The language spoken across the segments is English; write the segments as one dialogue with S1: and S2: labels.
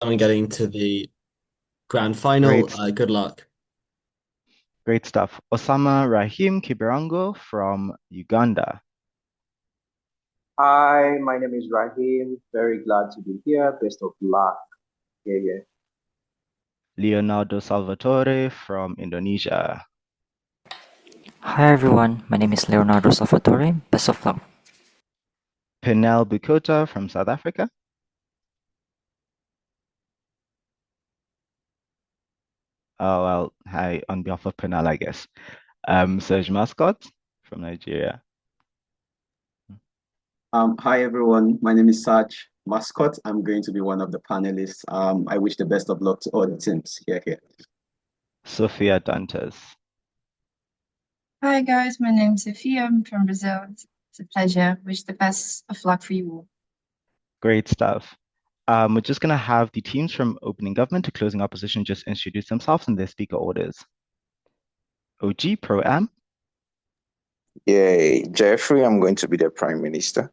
S1: On getting to the grand final.
S2: Great,
S1: Good luck.
S2: great stuff. Osama Rahim Kibirango from Uganda.
S3: Hi, my name is Rahim. Very glad to be here. Best of luck. Yeah, yeah.
S2: Leonardo Salvatore from Indonesia.
S4: Hi everyone, my name is Leonardo Salvatore. Best of luck.
S2: Pinelle Bikouta from South Africa. Oh, well, hi, on behalf of Pinelle, I guess. Serg Mascot from Nigeria.
S5: Hi everyone, my name is Serg Mascot. I'm going to be one of the panelists. I wish the best of luck to all the teams here.
S2: Sofia Dantas.
S6: Hi guys, my name is Sofia. I'm from Brazil. It's a pleasure. Wish the best of luck for you all.
S2: Great stuff. We're just going to have the teams from opening government to closing opposition just introduce themselves in their speaker orders. OG Pro Am.
S7: Yeah, Jeffrey, I'm going to be the Prime Minister.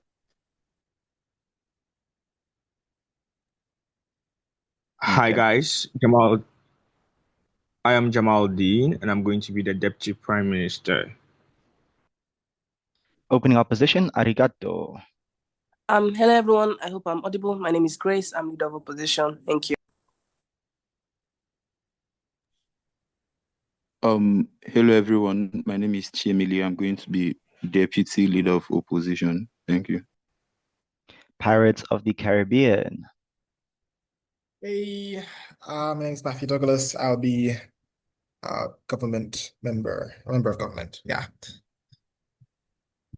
S8: Hi
S2: Okay.
S8: guys, I am Jamal Dean and I'm going to be the Deputy Prime Minister.
S2: Opening opposition, Arigato.
S9: Hello everyone. I hope I'm audible. My name is Grace. I'm leader of opposition. Thank you.
S10: Hello everyone. My name is Chiemili. I'm going to be Deputy Leader of Opposition. Thank you.
S2: Pirates of the Caribbean.
S11: Hey, my name is Matthew Douglas. I'll be a member of government. Yeah.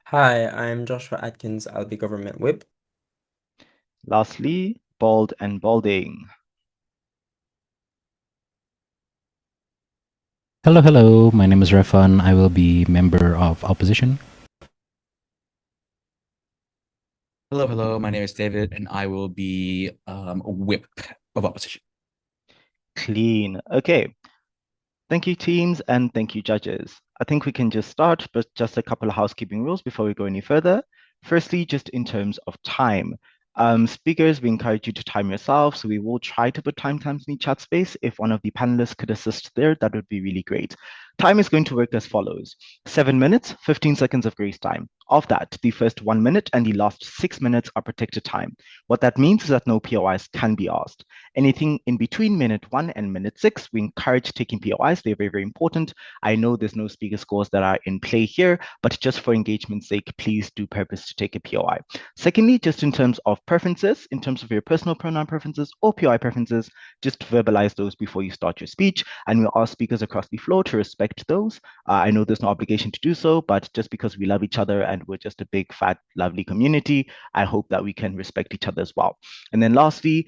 S12: Hi, I'm Joshua Atkins. I'll be government whip.
S2: Lastly, Bald and Balding.
S13: Hello. My name is Refan. I will be member of opposition.
S14: Hello. My name is David, and I will be whip of opposition.
S2: Clean. Okay. Thank you, teams, and thank you, judges. I think we can just start, but just a couple of housekeeping rules before we go any further. Firstly, just in terms of time. Speakers, we encourage you to time yourself, so we will try to put times in the chat space. If one of the panelists could assist there, that would be really great. Time is going to work as follows. 7 minutes, 15 seconds of grace time. Of that, the first 1 minute and the last 6 minutes are protected time. What that means is that no POIs can be asked. Anything in between minute 1 and minute 6, we encourage taking POIs. They're very, very important. I know there's no speaker scores that are in play here, but just for engagement's sake, please do purpose to take a POI. Secondly, just in terms of preferences, in terms of your personal pronoun preferences or POI preferences, just verbalize those before you start your speech. And we'll ask speakers across the floor to respect those. I know there's no obligation to do so, but just because we love each other and we're just a big, fat, lovely community, I hope that we can respect each other as well. And then lastly,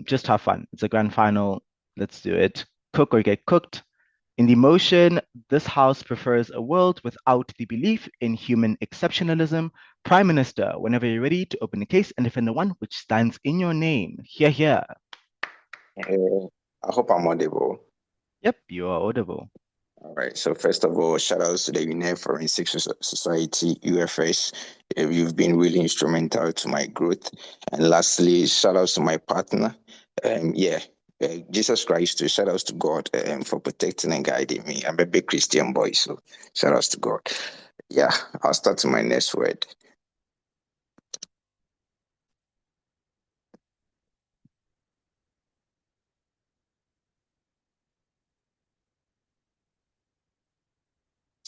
S2: just have fun. It's a grand final. Let's do it. Cook or get cooked. In the motion, this House prefers a world without the belief in human exceptionalism. Prime Minister, whenever you're ready to open the case and defend the one which stands in your name. Here.
S7: I hope I'm audible.
S2: Yep, you are audible.
S7: All right. So first of all, shout outs to the United Forensic Society, UFS. You've been really instrumental to my growth. And lastly, shout outs to my partner. Jesus Christ too. Shout outs to God for protecting and guiding me. I'm a big Christian boy, so shout outs to God. Yeah, I'll start to my next word.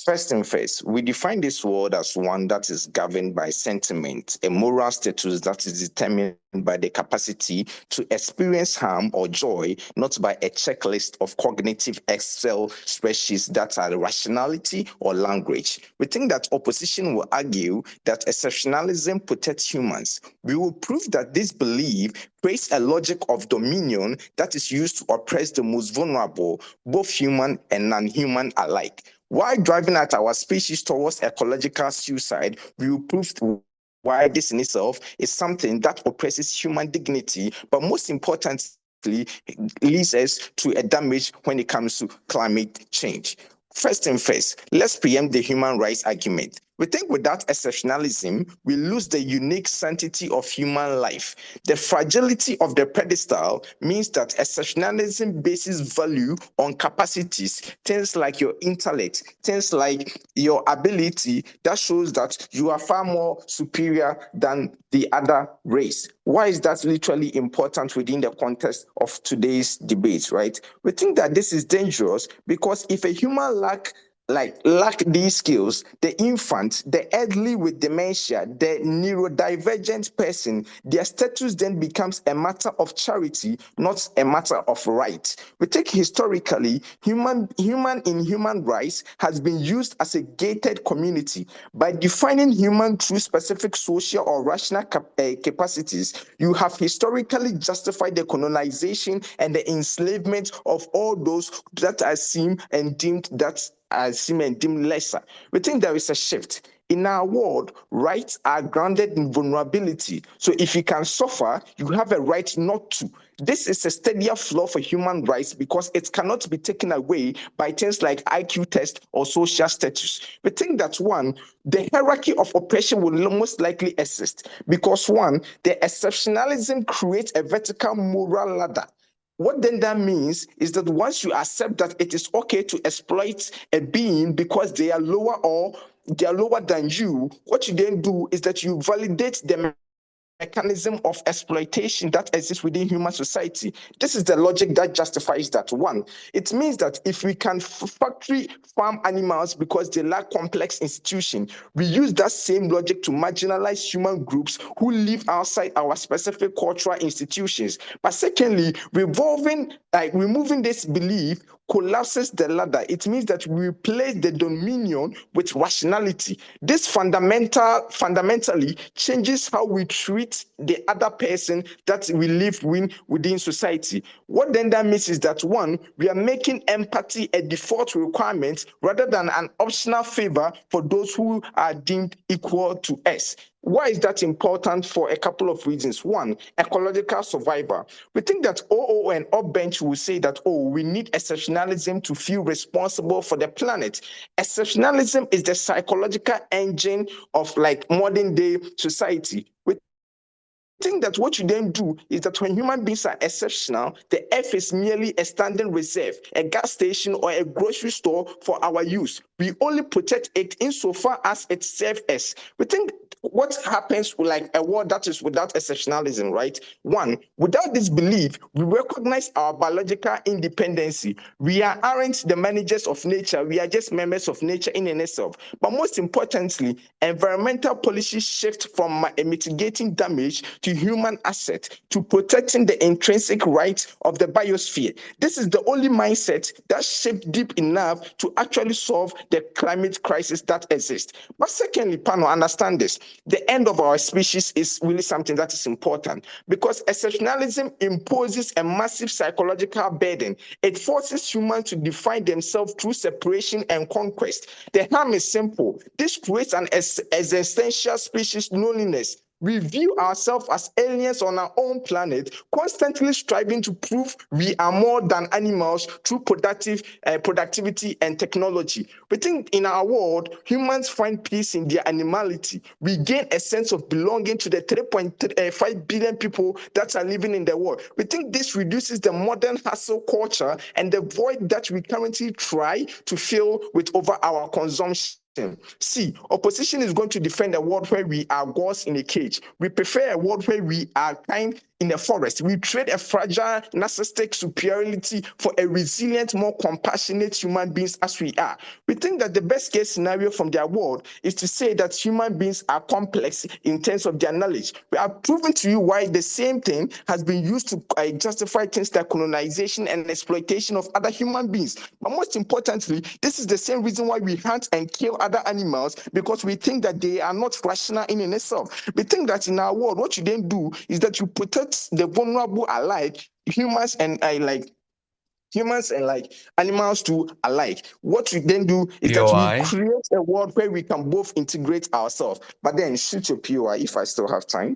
S7: First and first, we define this world as one that is governed by sentiment, a moral status that is determined by the capacity to experience harm or joy, not by a checklist of cognitive Excel spreadsheets that are rationality or language. We think that opposition will argue that exceptionalism protects humans. We will prove that this belief creates a logic of dominion that is used to oppress the most vulnerable, both human and non-human alike. While driving at our species towards ecological suicide, we will prove why this in itself is something that oppresses human dignity, but most importantly, leads us to a damage when it comes to climate change. First and first, let's preempt the human rights argument. We think without exceptionalism, we lose the unique sanctity of human life. The fragility of the pedestal means that exceptionalism bases value on capacities, things like your intellect, things like your ability that shows that you are far more superior than the other race. Why is that literally important within the context of today's debate, right? We think that this is dangerous because if a human lack these skills, the infant, the elderly with dementia, the neurodivergent person, their status then becomes a matter of charity, not a matter of right. We take historically, human rights has been used as a gated community. By defining human through specific social or rational capacities, you have historically justified the colonization and the enslavement of all those that are seen and deemed lesser. We think there is a shift. In our world, rights are grounded in vulnerability. So if you can suffer, you have a right not to. This is a steadier flaw for human rights because it cannot be taken away by things like IQ test or social status. We think that one, the hierarchy of oppression will most likely exist because one, the exceptionalism creates a vertical moral ladder. What then that means is that once you accept that it is okay to exploit a being because they are lower than you, what you then do is that you validate the mechanism of exploitation that exists within human society. This is the logic that justifies that one. It means that if we can factory farm animals because they lack complex institution, we use that same logic to marginalize human groups who live outside our specific cultural institutions. But secondly, removing this belief collapses the ladder. It means that we replace the dominion with rationality. This fundamentally changes how we treat the other person that we live within society. What then that means is that one, we are making empathy a default requirement rather than an optional favor for those who are deemed equal to us. Why is that important? For a couple of reasons. One, ecological survival. We think that OO and Upbench will say that, we need exceptionalism to feel responsible for the planet. Exceptionalism is the psychological engine of modern day society. We think that what you then do is that when human beings are exceptional, the earth is merely a standing reserve, a gas station or a grocery store for our use. We only protect it insofar as it serves us. We think what happens with a world that is without exceptionalism, right? One, without this belief, we recognize our biological independency. We aren't the managers of nature. We are just members of nature in and itself. But most importantly, environmental policies shift from mitigating damage to human asset to protecting the intrinsic rights of the biosphere. This is the only mindset that's shaped deep enough to actually solve the climate crisis that exists. But secondly, Pano, understand this. The end of our species is really something that is important because exceptionalism imposes a massive psychological burden. It forces humans to define themselves through separation and conquest. The harm is simple. This creates an existential species loneliness. We view ourselves as aliens on our own planet, constantly striving to prove we are more than animals through productivity and technology. We think in our world, humans find peace in their animality. We gain a sense of belonging to the 3.5 billion people that are living in the world. We think this reduces the modern hustle culture and the void that we currently try to fill with over our consumption. See, opposition is going to defend a world where we are gods in a cage. We prefer a world where we are kind in a forest. We trade a fragile, narcissistic superiority for a resilient, more compassionate human beings as we are. We think that the best case scenario from their world is to say that human beings are complex in terms of their knowledge. We have proven to you why the same thing has been used to justify things like colonization and exploitation of other human beings. But most importantly, this is the same reason why we hunt and kill other animals, because we think that they are not rational in itself. We think that in our world, what you then do is that you protect the vulnerable alike, humans and animals too alike. What we then do is that we create a world where we can both integrate ourselves. But then shoot your POI if I still have time.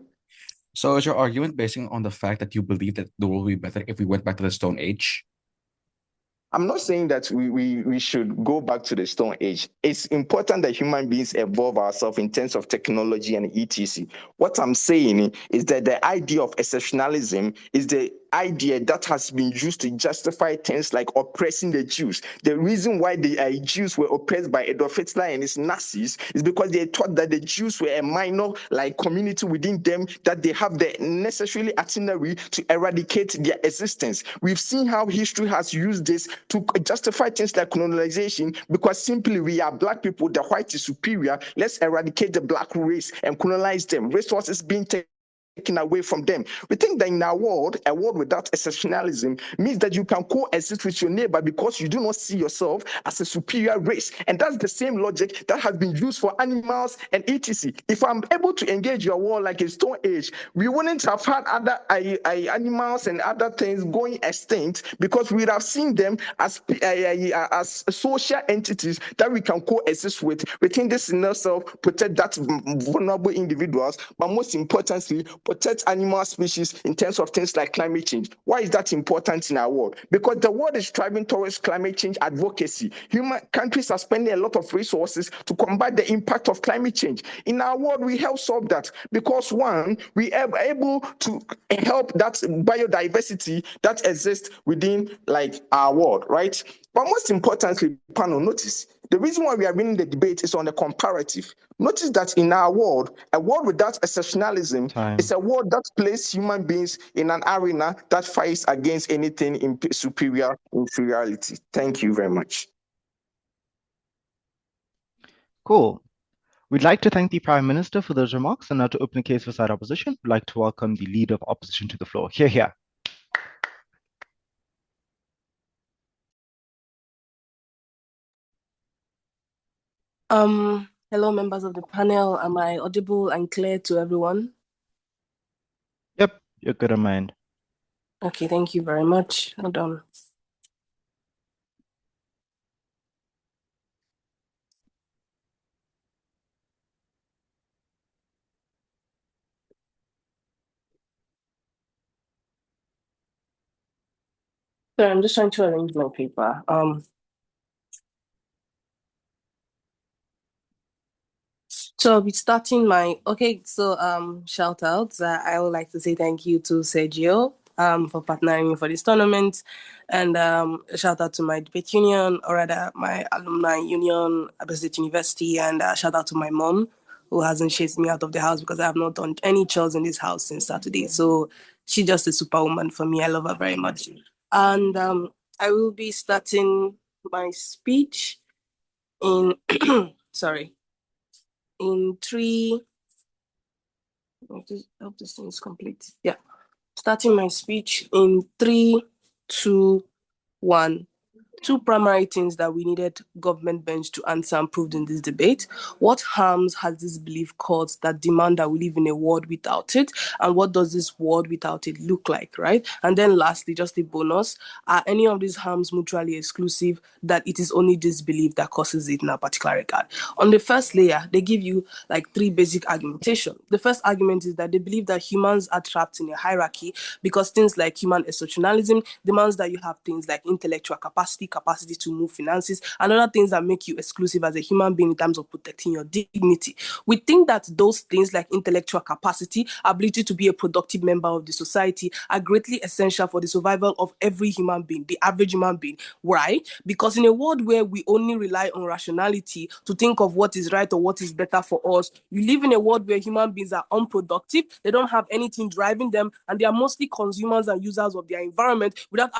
S14: So is your argument basing on the fact that you believe that the world will be better if we went back to the Stone Age?
S7: I'm not saying that we should go back to the Stone Age. It's important that human beings evolve ourselves in terms of technology and etc. What I'm saying is that the idea of exceptionalism is the idea that has been used to justify things like oppressing the Jews. The reason why the Jews were oppressed by Adolf Hitler and his Nazis is because they thought that the Jews were a minor community within them, that they have the necessary itinerary to eradicate their existence. We've seen how history has used this to justify things like colonization, because simply we are black people, the white is superior, let's eradicate the black race and colonize them. Resources being taken away from them. We think that in our world, a world without exceptionalism means that you can coexist with your neighbor because you do not see yourself as a superior race. And that's the same logic that has been used for animals and etc. If I'm able to engage your world like a Stone Age, we wouldn't have had other animals and other things going extinct, because we would have seen them as social entities that we can coexist with. We think this in itself protect that vulnerable individuals, but most importantly, protect animal species in terms of things like climate change. Why is that important in our world? Because the world is striving towards climate change advocacy. Human countries are spending a lot of resources to combat the impact of climate change. In our world, we help solve that because, one, we are able to help that biodiversity that exists within our world, right? But most importantly, panel, notice the reason why we are winning the debate is on the comparative. Notice that in our world, a world without exceptionalism is a world that places human beings in an arena that fights against anything in inferiority. Thank you very much.
S2: Cool. We'd like to thank the Prime Minister for those remarks, and now to open the case for side opposition, we'd like to welcome the Leader of Opposition to the floor. Hear, hear.
S9: Hello, members of the panel. Am I audible and clear to everyone?
S2: Yep, you're good on mind.
S9: Okay, thank you very much. Hold on. So I'm just trying to arrange my paper. So I'll be starting shout outs. I would like to say thank you to Sergio for partnering for this tournament, and a shout out to my debate union, or rather my alumni union, Abba State University, and shout out to my mom, who hasn't chased me out of the house because I have not done any chores in this house since Saturday. So she's just a superwoman for me. I love her very much. And I will be starting my speech in in 3. I hope this thing is complete. Yeah. Starting my speech in 3, 2, 1. 2 primary things that we needed government bench to answer and proved in this debate. What harms has this belief caused that demand that we live in a world without it? And what does this world without it look like, right? And then lastly, just a bonus, are any of these harms mutually exclusive, that it is only this belief that causes it in a particular regard? On the first layer, they give you 3 basic argumentation. The first argument is that they believe that humans are trapped in a hierarchy because things like human exceptionalism demands that you have things like intellectual capacity to move finances, and other things that make you exclusive as a human being in terms of protecting your dignity. We think that those things like intellectual capacity, ability to be a productive member of the society, are greatly essential for the survival of every human being, the average human being. Why? Because in a world where we only rely on rationality to think of what is right or what is better for us, you live in a world where human beings are unproductive, they don't have anything driving them, and they are mostly consumers and users of their environment without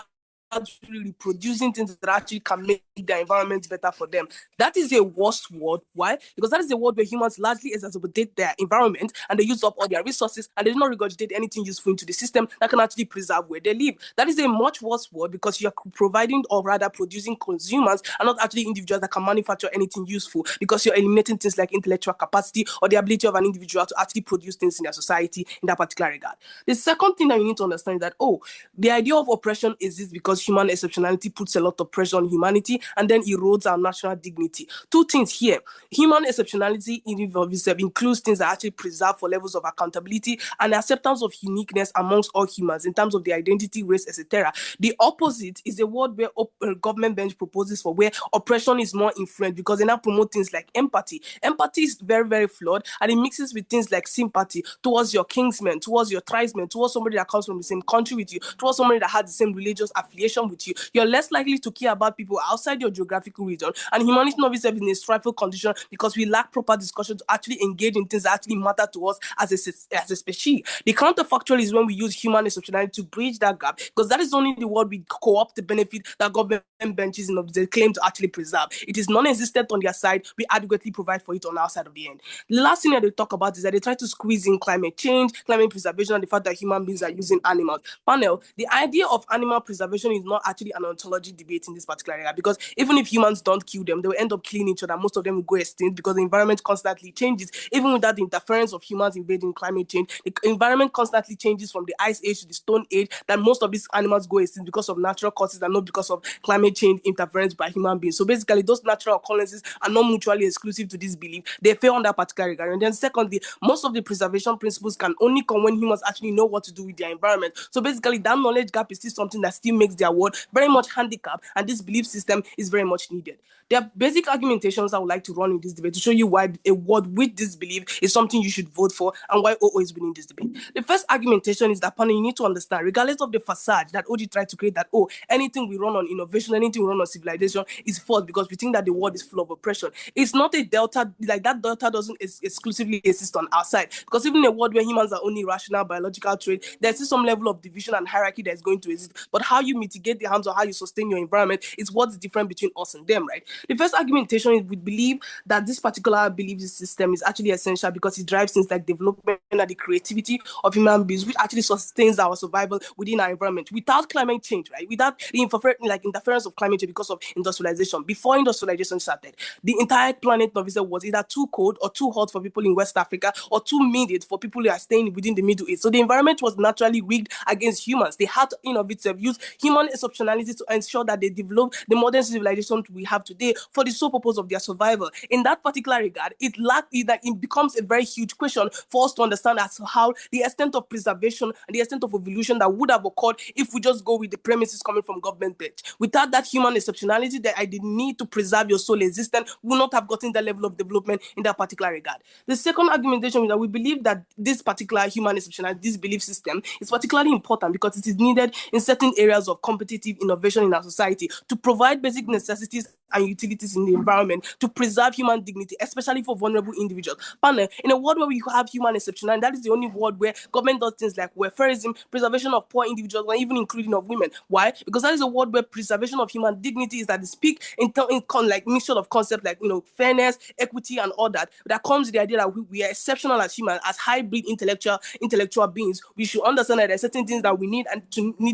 S9: actually reproducing things that actually can make the environment better for them. That is a worst world. Why? Because that is a world where humans largely exacerbate their environment and they use up all their resources and they do not regurgitate anything useful into the system that can actually preserve where they live. That is a much worse world because you are providing, or rather producing, consumers and not actually individuals that can manufacture anything useful, because you're eliminating things like intellectual capacity or the ability of an individual to actually produce things in their society in that particular regard. The second thing that you need to understand is that, the idea of oppression exists because because human exceptionality puts a lot of pressure on humanity and then erodes our national dignity. Two things here. Human exceptionality includes things that actually preserve for levels of accountability and acceptance of uniqueness amongst all humans in terms of the identity, race, etc. The opposite is a world where government bench proposes for where oppression is more influent because they now promote things like empathy. Empathy is very, very flawed, and it mixes with things like sympathy towards your kinsmen, towards your tribesmen, towards somebody that comes from the same country with you, towards somebody that has the same religious affiliation with you. You're less likely to care about people outside your geographical region, and humanity novice is in a stressful condition because we lack proper discussion to actually engage in things that actually matter to us as a species. The counterfactual is when we use human exceptionality to bridge that gap, because that is only the world we co-opt the benefit that government benches they claim to actually preserve. It is non-existent on their side. We adequately provide for it on our side of the end. The last thing that they talk about is that they try to squeeze in climate change, climate preservation, and the fact that human beings are using animals. Panel, the idea of animal preservation is not actually an ontology debate in this particular area, because even if humans don't kill them, they will end up killing each other. Most of them will go extinct because the environment constantly changes. Even without the interference of humans invading climate change, the environment constantly changes from the ice age to the stone age, that most of these animals go extinct because of natural causes and not because of climate change interference by human beings. So basically, those natural occurrences are not mutually exclusive to this belief. They fail on that particular regard. And then secondly, most of the preservation principles can only come when humans actually know what to do with their environment. So basically, that knowledge gap is still something that still makes their world very much handicapped, and this belief system is very much needed. There are basic argumentations I would like to run in this debate to show you why a world with this belief is something you should vote for and why OO is winning this debate. The first argumentation is that, you need to understand, regardless of the facade that OG tried to create, that, anything we run on innovation, anything we run on civilization is false because we think that the world is full of oppression. It's not a delta, like that delta doesn't exclusively exist on our side, because even in a world where humans are only rational biological trait, there's still some level of division and hierarchy that is going to exist. But how you mitigate the harms or how you sustain your environment is what's different between us and them, right? The first argumentation is we believe that this particular belief system is actually essential because it drives things like development and the creativity of human beings, which actually sustains our survival within our environment. Without climate change, right? Without the interference of climate change because of industrialization. Before industrialization started, the entire planet was either too cold or too hot for people in West Africa, or too mid for people who are staying within the Middle East. So the environment was naturally rigged against humans. They had to use human exceptionality to ensure that they develop the modern civilization we have today for the sole purpose of their survival. In that particular regard, it becomes a very huge question for us to understand as to how the extent of preservation and the extent of evolution that would have occurred if we just go with the premises coming from government bench. Without that human exceptionality, that I did need to preserve your soul existence, we would not have gotten that level of development in that particular regard. The second argumentation is that we believe that this particular human exceptionality, this belief system, is particularly important because it is needed in certain areas of competitive innovation in our society to provide basic necessities and utilities in the environment to preserve human dignity, especially for vulnerable individuals. Partner, in a world where we have human exceptionality, that is the only world where government does things like welfareism, preservation of poor individuals, and even including of women. Why? Because that is a world where preservation of human dignity is at the peak in like mixture of concepts like fairness, equity, and all that. That comes with the idea that we are exceptional as humans, as hybrid intellectual beings. We should understand that there are certain things that we need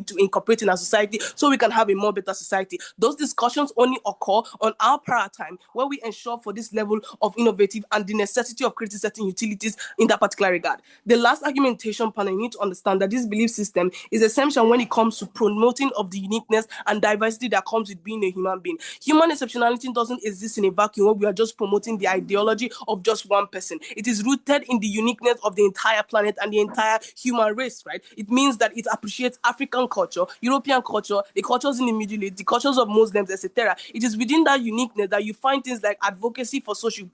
S9: to incorporate in our society so we can have a more better society. Those discussions only occur on our paradigm where we ensure for this level of innovative and the necessity of creating certain utilities in that particular regard. The last argumentation panel, you need to understand that this belief system is essential when it comes to promoting of the uniqueness and diversity that comes with being a human being. Human exceptionality doesn't exist in a vacuum where we are just promoting the ideology of just one person. It is rooted in the uniqueness of the entire planet and the entire human race, right? It means that it appreciates African culture, European culture, the cultures in the Middle East, the cultures of Muslims, etc. It is within that uniqueness that you find things like advocacy for social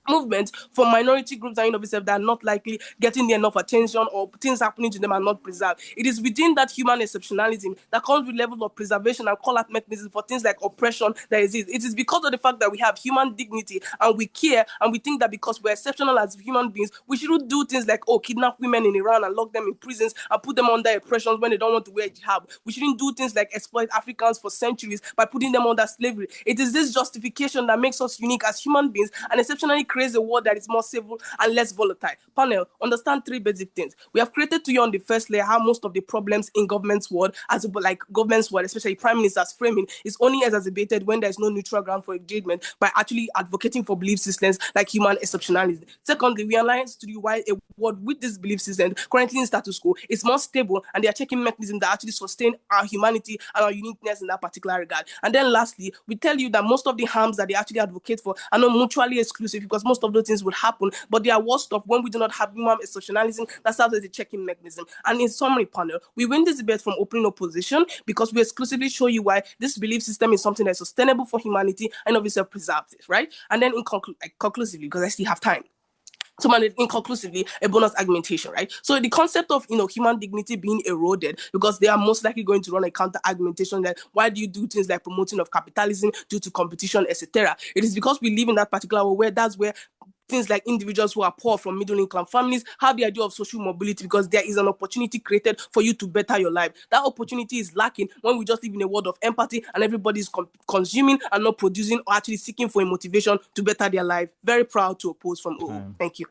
S9: movements for minority groups and that are not likely getting enough attention, or things happening to them are not preserved. It is within that human exceptionalism that comes with levels of preservation and call-out mechanisms for things like oppression that exists. It is because of the fact that we have human dignity and we care, and we think that because we're exceptional as human beings, we shouldn't do things like kidnap women in Iran and lock them in prisons and put them under oppressions when they don't want to wear hijab. We shouldn't do things like exploit Africans for centuries by putting them under slavery. It is this justification that makes us unique as human beings and exceptionally creates a world that is more civil and less volatile. Panel, understand three basic things. We have created to you on the first layer how most of the problems in government's world, especially prime minister's framing, is only exacerbated when there is no neutral ground for engagement by actually advocating for belief systems like human exceptionalism. Secondly, we analyze to you why a world with this belief system currently in status quo is more stable, and they are checking mechanisms that actually sustain our humanity and our uniqueness in that particular regard. And then lastly, we tell you that most of the harms that they actually advocate for are not mutually exclusive, because most of those things would happen, but they are worst off when we do not have human exceptionalism that serves as a checking mechanism. And in summary, panel, we win this debate from opening opposition because we exclusively show you why this belief system is something that's sustainable for humanity and obviously preserves it, right? And then conclusively, because I still have time. So, inconclusively, a bonus argumentation, right? So the concept of, human dignity being eroded, because they are most likely going to run a counter argumentation that why do you do things like promoting of capitalism due to competition, etc. It is because we live in that particular world where that's where things like individuals who are poor from middle-income families have the idea of social mobility, because there is an opportunity created for you to better your life. That opportunity is lacking when we just live in a world of empathy and everybody is consuming and not producing or actually seeking for a motivation to better their life. Very proud to oppose from OO. Thank you.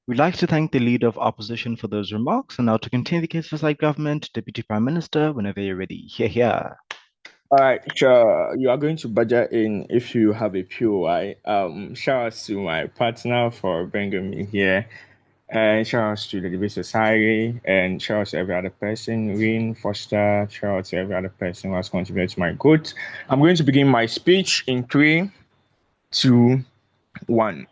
S2: We'd like to thank the Leader of Opposition for those remarks. And now to continue the case for side government, Deputy Prime Minister, whenever you're ready. Here.
S8: All right, sure. You are going to budget in if you have a POI. Shout out to my partner for bringing me here. And shout out to the Debate Society. And shout out to every other person, Reen, Foster. Shout out to every other person who has contributed to my growth. I'm going to begin my speech in 3, 2, 1.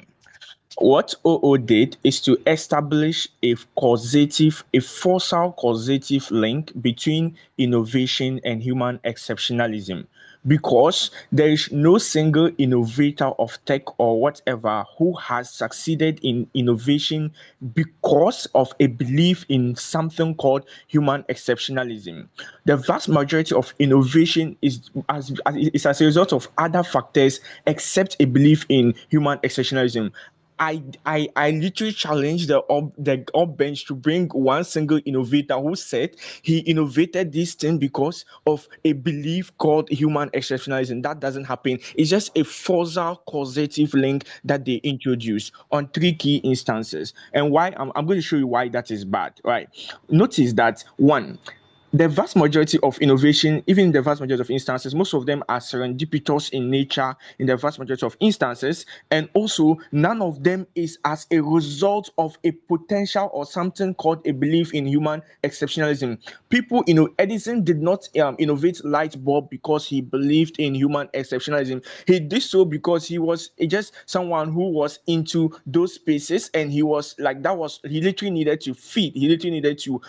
S8: What OO did is to establish a causal causative link between innovation and human exceptionalism, because there is no single innovator of tech or whatever who has succeeded in innovation because of a belief in something called human exceptionalism. The vast majority of innovation is as a result of other factors except a belief in human exceptionalism. I literally challenged the up bench to bring one single innovator who said he innovated this thing because of a belief called human exceptionalism. That doesn't happen. It's just a causal causative link that they introduce on 3 key instances. And why I'm going to show you why that is bad. Right? Notice that 1. The vast majority of innovation, even in the vast majority of instances, most of them are serendipitous in nature in the vast majority of instances. And also, none of them is as a result of a potential or something called a belief in human exceptionalism. People, Edison did not innovate light bulb because he believed in human exceptionalism. He did so because he was just someone who was into those spaces, and he was like, he literally needed to feed. He literally needed to,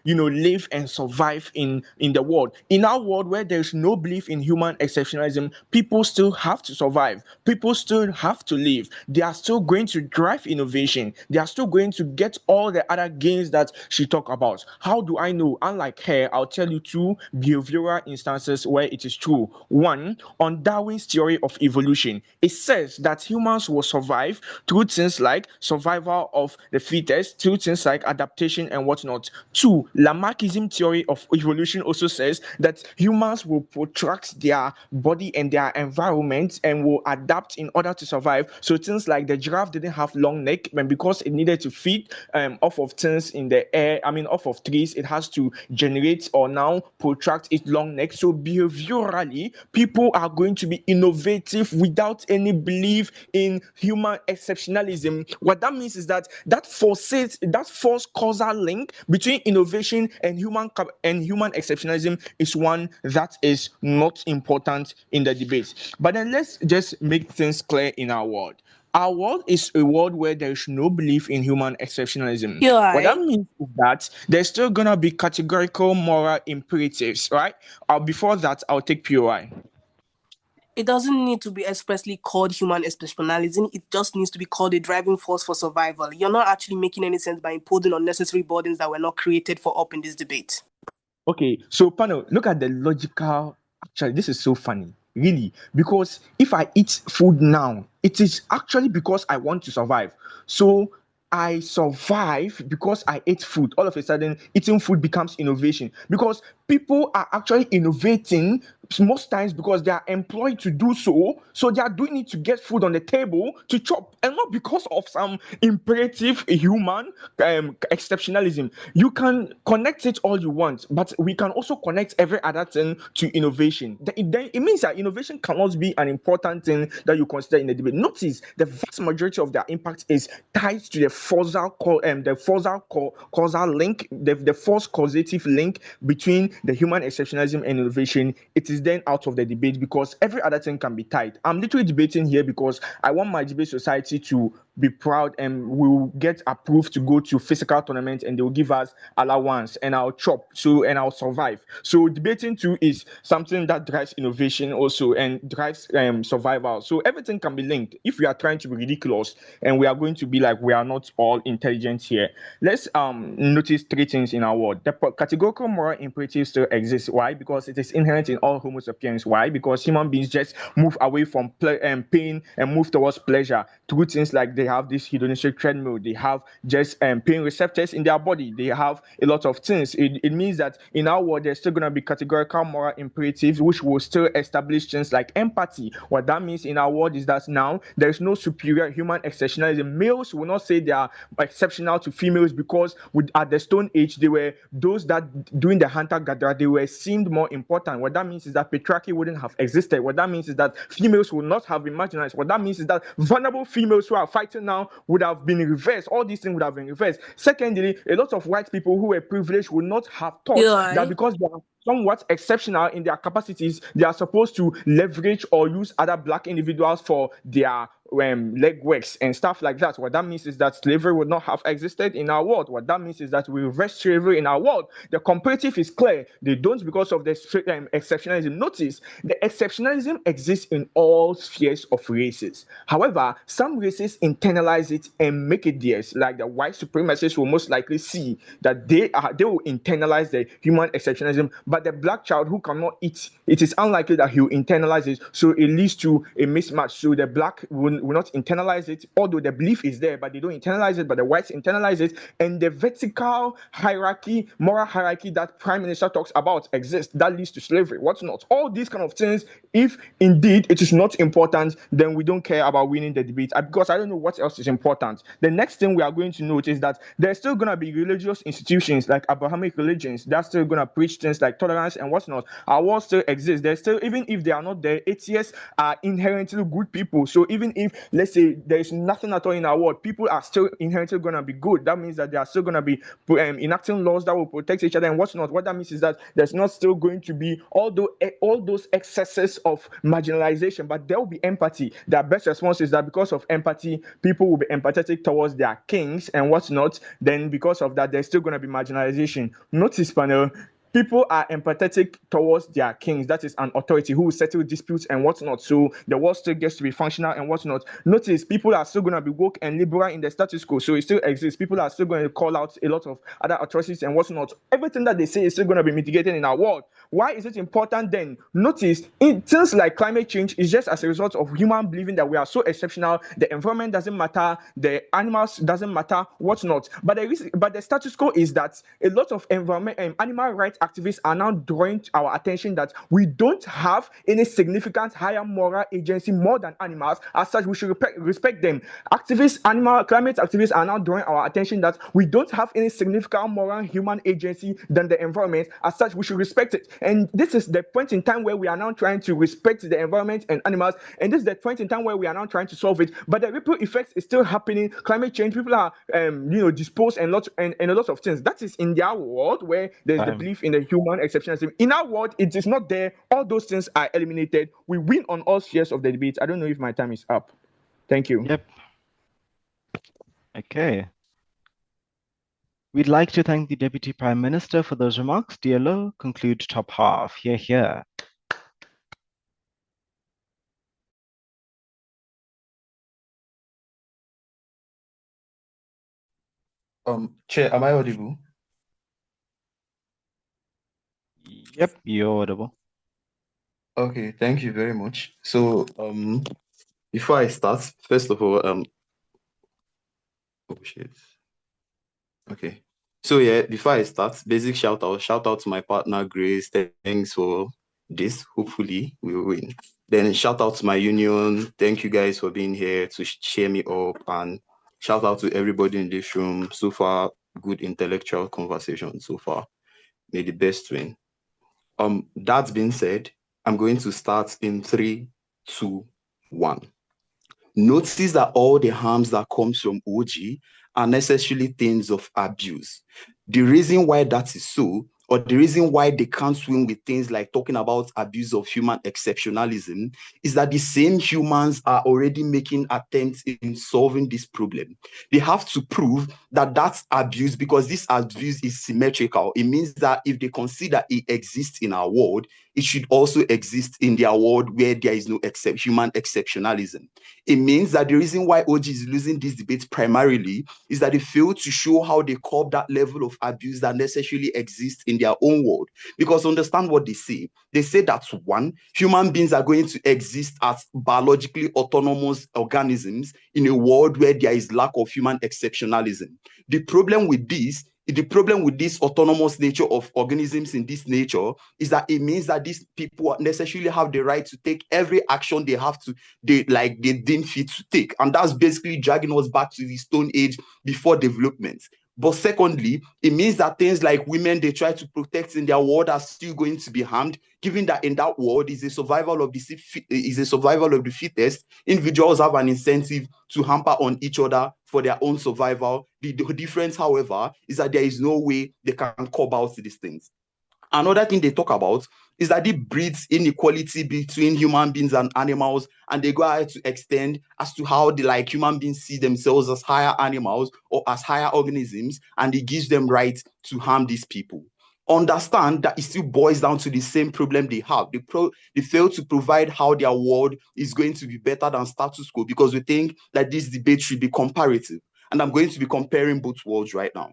S8: live and survive in the world. In our world where there's no belief in human exceptionalism, people still have to survive. People still have to live. They are still going to drive innovation. They are still going to get all the other gains that she talked about. How do I know? Unlike her, I'll tell you 2 behavioral instances where it is true. 1, on Darwin's theory of evolution. It says that humans will survive through things like survival of the fittest, through things like adaptation and whatnot. 2, Lamarckism theory of evolution also says that humans will protract their body and their environment and will adapt in order to survive. So things like the giraffe didn't have long neck, and because it needed to feed off of things in the air, off of trees, it has to generate or now protract its long neck. So behaviorally, people are going to be innovative without any belief in human exceptionalism. What that means is that false causal link between innovation and human exceptionalism is one that is not important in the debate. But then let's just make things clear in our world. Our world is a world where there is no belief in human exceptionalism.
S9: Yeah,
S8: What that means is that there's still going to be categorical moral imperatives, right? Before that, I'll take POI.
S9: It doesn't need to be expressly called human exceptionalism. It just needs to be called a driving force for survival. You're not actually making any sense by imposing unnecessary burdens that were not created for up in this debate.
S8: Okay, so panel, look at the logical. Actually, this is so funny, really, because if I eat food now, it is actually because I want to survive. So I survive because I ate food. All of a sudden, eating food becomes innovation because people are actually innovating most times because they are employed to do so. So they are doing it to get food on the table to chop, and not because of some imperative human exceptionalism. You can connect it all you want, but we can also connect every other thing to innovation. It means that innovation cannot be an important thing that you consider in the debate. Notice the vast majority of their impact is tied to the causal link, the false causative link between the human exceptionalism and innovation. It is then out of the debate because every other thing can be tied. I'm literally debating here because I want my debate society to be proud, and we will get approved to go to physical tournaments, and they will give us allowance, and I'll chop and I'll survive. So debating too is something that drives innovation also and drives survival. So everything can be linked. If we are trying to be ridiculous and we are going to be like we are not all intelligent here, let's notice three things in our world. The categorical moral imperative still exists. Why? Because it is inherent in all Homo sapiens. Why? Because human beings just move away from pain and move towards pleasure through things like they have this hedonistic treadmill, they have just pain receptors in their body, they have a lot of things. It means that in our world there's still going to be categorical moral imperatives which will still establish things like empathy. What that means in our world is that now there is no superior human exceptionalism. Males will not say they are exceptional to females because at the Stone Age they were those that doing the hunter-gatherer, they were seemed more important. What that means is that patriarchy wouldn't have existed. What that means is that females would not have been marginalized. What that means is that vulnerable females who are fighting now would have been reversed. All these things would have been reversed. Secondly, a lot of white people who were privileged would not have thought that because they are somewhat exceptional in their capacities, they are supposed to leverage or use other black individuals for their legworks and stuff like that. What that means is that slavery would not have existed in our world. What that means is that we reverse slavery in our world. The comparative is clear. They don't because of the exceptionalism. Notice the exceptionalism exists in all spheres of races. However, some races internalize it and make it theirs. Like the white supremacists will most likely see that they will internalize the human exceptionalism, but the black child who cannot eat, it is unlikely that he will internalize it. So it leads to a mismatch. So the black will not internalize it, although the belief is there, but they don't internalize it, but the whites internalize it. And the vertical hierarchy, moral hierarchy that Prime Minister talks about exists, that leads to slavery. What's not? All these kind of things, if indeed it is not important, then we don't care about winning the debate, because I don't know what else is important. The next thing we are going to note is that there's still going to be religious institutions like Abrahamic religions that's still going to preach things like tolerance and what's not. Our world still exists. There's still, even if they are not there, atheists are inherently good people. So even if, let's say, there is nothing at all in our world, people are still inherently going to be good. That means that they are still going to be enacting laws that will protect each other and what's not. What that means is that there's not still going to be all those excesses of marginalization, but there will be empathy. Their best response is that because of empathy, people will be empathetic towards their kings and what's not. Then because of that, there's still going to be marginalization. Notice, panel, people are empathetic towards their kings. That is an authority who will settle disputes and whatnot. So the world still gets to be functional and whatnot. Notice people are still going to be woke and liberal in the status quo. So it still exists. People are still going to call out a lot of other atrocities and whatnot. Everything that they say is still going to be mitigated in our world. Why is it important then? Notice things like climate change is just as a result of human believing that we are so exceptional. The environment doesn't matter. The animals doesn't matter. What's not. But the status quo is that a lot of environment and animal rights activists are now drawing our attention that we don't have any significant higher moral agency more than animals. As such, we should respect them. Activists, climate activists are now drawing our attention that we don't have any significant moral human agency than the environment. As such, we should respect it. And this is the point in time where we are now trying to respect the environment and animals. And this is the point in time where we are now trying to solve it. But the ripple effects is still happening. Climate change, people are disposed and a lot of things. That is in their world where there's the belief in the human exceptionalism. In our world, it is not there. All those things are eliminated. We win on all spheres of the debate. I don't know if my time is up. Thank you.
S2: Yep. Okay. We'd like to thank the Deputy Prime Minister for those remarks. DLO, conclude top half. Hear, hear.
S10: Chair, am I audible?
S2: Yep, you're audible.
S10: Okay, thank you very much. So, before I start, first of all, oh shit. Okay. So yeah, before I start, basic shout out to my partner Grace. Thanks for this. Hopefully, we will win. Then shout out to my union. Thank you guys for being here to cheer me up, and shout out to everybody in this room. So far, good intellectual conversation so far. May the best win. That being said, I'm going to start in 3, 2, 1. Notice that all the harms that comes from OG are necessarily things of abuse. The reason why that is so, or the reason why they can't swim with things like talking about abuse of human exceptionalism, is that the same humans are already making attempts in solving this problem. They have to prove that that's abuse, because this abuse is symmetrical. It means that if they consider it exists in our world, it should also exist in their world where there is no human exceptionalism. It means that the reason why OG is losing this debate primarily is that they fail to show how they curb that level of abuse that necessarily exists in their own world. Because understand what they say. They say that, one, human beings are going to exist as biologically autonomous organisms in a world where there is lack of human exceptionalism. The problem with this autonomous nature of organisms in this nature is that it means that these people necessarily have the right to take every action they deem fit to take. And that's basically dragging us back to the Stone Age before development. But secondly, it means that things like women they try to protect in their world are still going to be harmed, given that in that world is a survival of the fittest. Individuals have an incentive to hamper on each other for their own survival. The difference, however, is that there is no way they can curb out these things. Another thing they talk about is that it breeds inequality between human beings and animals, and they go ahead to extend as to how human beings see themselves as higher animals or as higher organisms, and it gives them right to harm these people. Understand that it still boils down to the same problem they have. They fail to provide how their world is going to be better than status quo, because we think that this debate should be comparative. And I'm going to be comparing both worlds right now.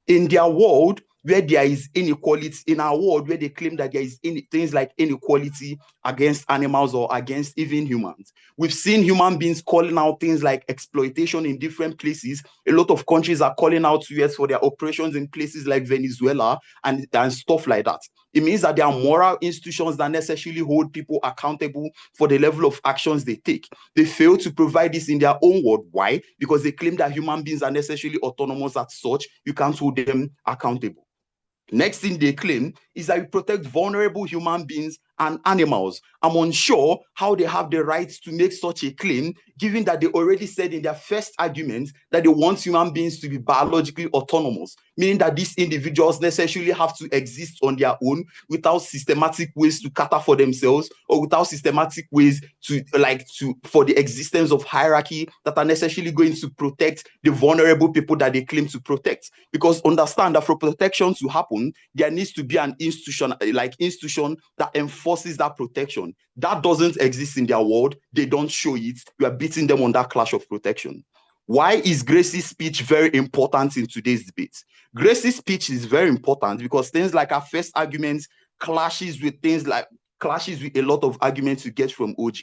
S10: In their world, where there is inequality, in our world where they claim that there is things like inequality against animals or against even humans, we've seen human beings calling out things like exploitation in different places. A lot of countries are calling out US for their operations in places like Venezuela and stuff like that. It means that there are moral institutions that necessarily hold people accountable for the level of actions they take. They fail to provide this in their own world. Why? Because they claim that human beings are necessarily autonomous as such. You can't hold them accountable. Next thing they claim is that we protect vulnerable human beings and animals. I'm unsure how they have the right to make such a claim, given that they already said in their first argument that they want human beings to be biologically autonomous, meaning that these individuals necessarily have to exist on their own without systematic ways to cater for themselves, or without systematic ways for the existence of hierarchy that are necessarily going to protect the vulnerable people that they claim to protect. Because understand that for protection to happen, there needs to be an institution that enforces that protection. That doesn't exist in their world. They don't show it. We are beating them on that clash of protection. Why is Gracie's speech very important in today's debate? Gracie's speech is very important because things like her first argument clashes with a lot of arguments you get from OG.